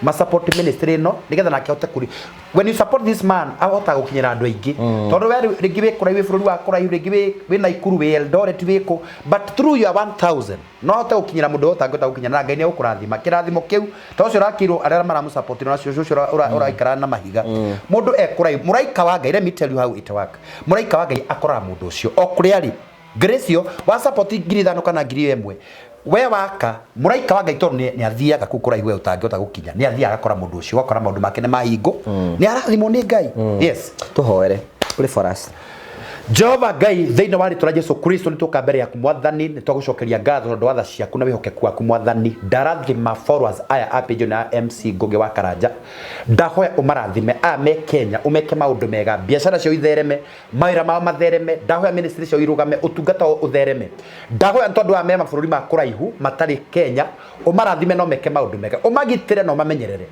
ma support ministry no nigetha na kihote kuri when you support this man ahota gukinyira andu aingi tondu we ringi we kurai we bururi wa kurai ringi we na ikuru we Eldoret wiko but through your 1000 no hota gukinyira mundu hota ngota gukinyira na Ngai ni ukurathima kirathimo kiu to cio rakiro aria mara mu support na cio cio uraikara na mahiga mundu ekurai muraika wa Ngai let me tell you how it work muraika wa Ngai akora mundu ucio okuri ari Gracio wa support ngiri 5 kana ngiri 1 we waka muraika wa Ngai tondu ni athiaga kukura igwe utangihota gukinya ni athiaga akora mundu ucio akora maundu make ni mahingo ni arathimo ni Ngai yes tuhoere uri for us Jehova Ngai thiini wa ritwa Jesu Kristo ni tuka mbere yaku mwathani ni twagucokeria ngatho tondu wa tha ciaku na wihokeku waku mwathani ndarathima followers aya apage na MC Ngugi wa Karanja ndahoya umarathime ame Kenya umeke maundu mega biashara cio ithereme mawira mao mathereme ndahoya ministry cio irugame utungata uthereme ndahoya tondu wa mema bururi ma kuraihu matari Kenya umarathime no meke maundu mega umagitire no mamenyerere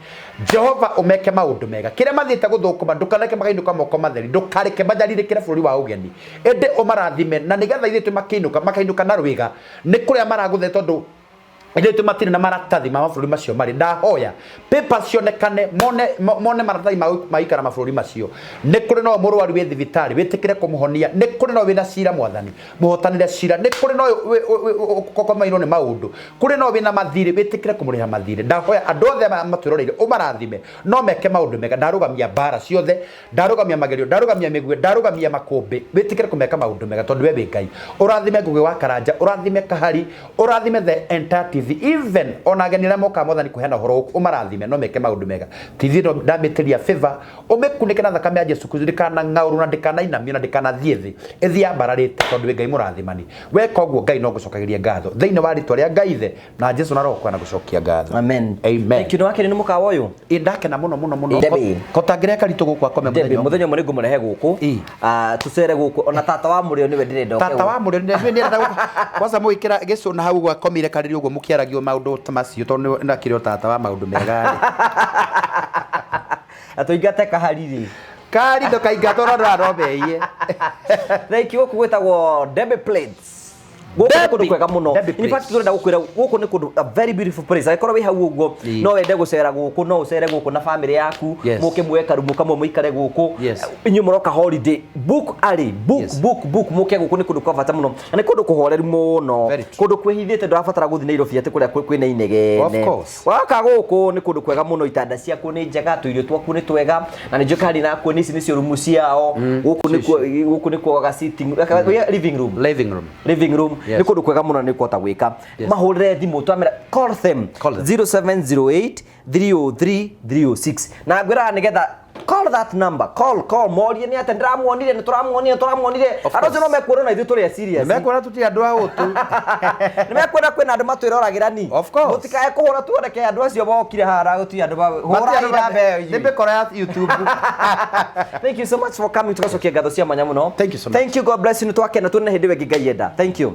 Jehova umeke maundu mega kire mathiite guthukuma ndukaneke magainuka moko matheri ndukareke majaririkire bururi wa ugeni ende umarathime na nigetha ithitu makainuka na rwiga ni kuria maraguthe tondu ile tumatire na maratathi ma mabũrũri macio mari ndahoya papers cionekane mone maratathi maikara mabũrũri macio ni kuri no mũrwaru wĩ thibitarĩ wĩtĩkĩre kũmũhonia ni kuri no wĩna cira mwathani mũhotanĩre cira ni kuri no kokomairwo nĩ maũndũ kuri no wĩna mathirĩ wĩtĩkĩre kũmũrĩha mathirĩ ndahoya andũ othe matwĩroreire ũmarathime no meke maũndũ mega ndarũgamia mbara ciothe ndarũgamia magerio ndarũgamia mĩguĩ ndarũgamia makũmbĩ wĩtĩkĩre kũmeka maũndũ mega tondũ we wĩ Ngai ũrathime Ngugi wa Karanja ũrathime Kahari ũrathime the entire TV even ona ageni na moka mothani kuheana horo umarathime no meke maundu mega TV no ndamitiria favor umekunike na thakame ya Jesu Kristo ndikana ngauru na ndikana inamio na ndikana thiethi ethia mbararite tondu we Ngai murathimani we koguo Ngai no gucokagiria ngatho thiini wa ritwa ria Ngai the na Jesu na roho kwa na gucokia ngatho amen thank you no wake ni mukawa uyu indakena muno kotangira karitu guku akome muthenya umwe ngumurehe guku tucere guku ona tata wa murio niwe ndirenda tata wa murio niwe ndirenda guku kwanza muikira Jesu na hau gwa komire kariri uguo mukiaragio maundu tamacio tondu na kirio tata wa maundu mega atoingate kahariri kari ndo kaingato ro robeiye thank you kugwetagwo Debbie Plates guku kwega muno in fact turenda gukwira guku ni kundu a very beautiful place aikoro wi hau uguo no wende gucera guku no ucere guku na family yaku muke mweka rumu kamwe muikare guku inyu muroka holiday book ali book muke guku ni kundu kwa bata muno ni kundu kuhoreru muno kundu kwihithite ndurabatara guthi Nairobi ate kuria kwina inegene waka guku ni kundu kwega muno itanda ciaku ni njega tuirio twaku ni twega na ni jokari na ku ni cio rumu ciao guku ni kwa sitting living room ni kundu kwega muno ni kota gwika mahurire thimu twamira call them 0708 303 306 na ngwira nigetha call that number call morie ni ate ndiramuonire ni turamuonire arojo no mekwona na ithu turi serious mekwona tuti andu a utu ni mekwona kwina andu matwiroragirani mutikae kuhura tuoneke andu acio bokire hara guti andu hura irambe ni bekora ya YouTube thank you so much for coming tugacokia ngatho cia manya muno thank you so much thank you God bless you twakena tunene hindi wengi Ngai enda thank you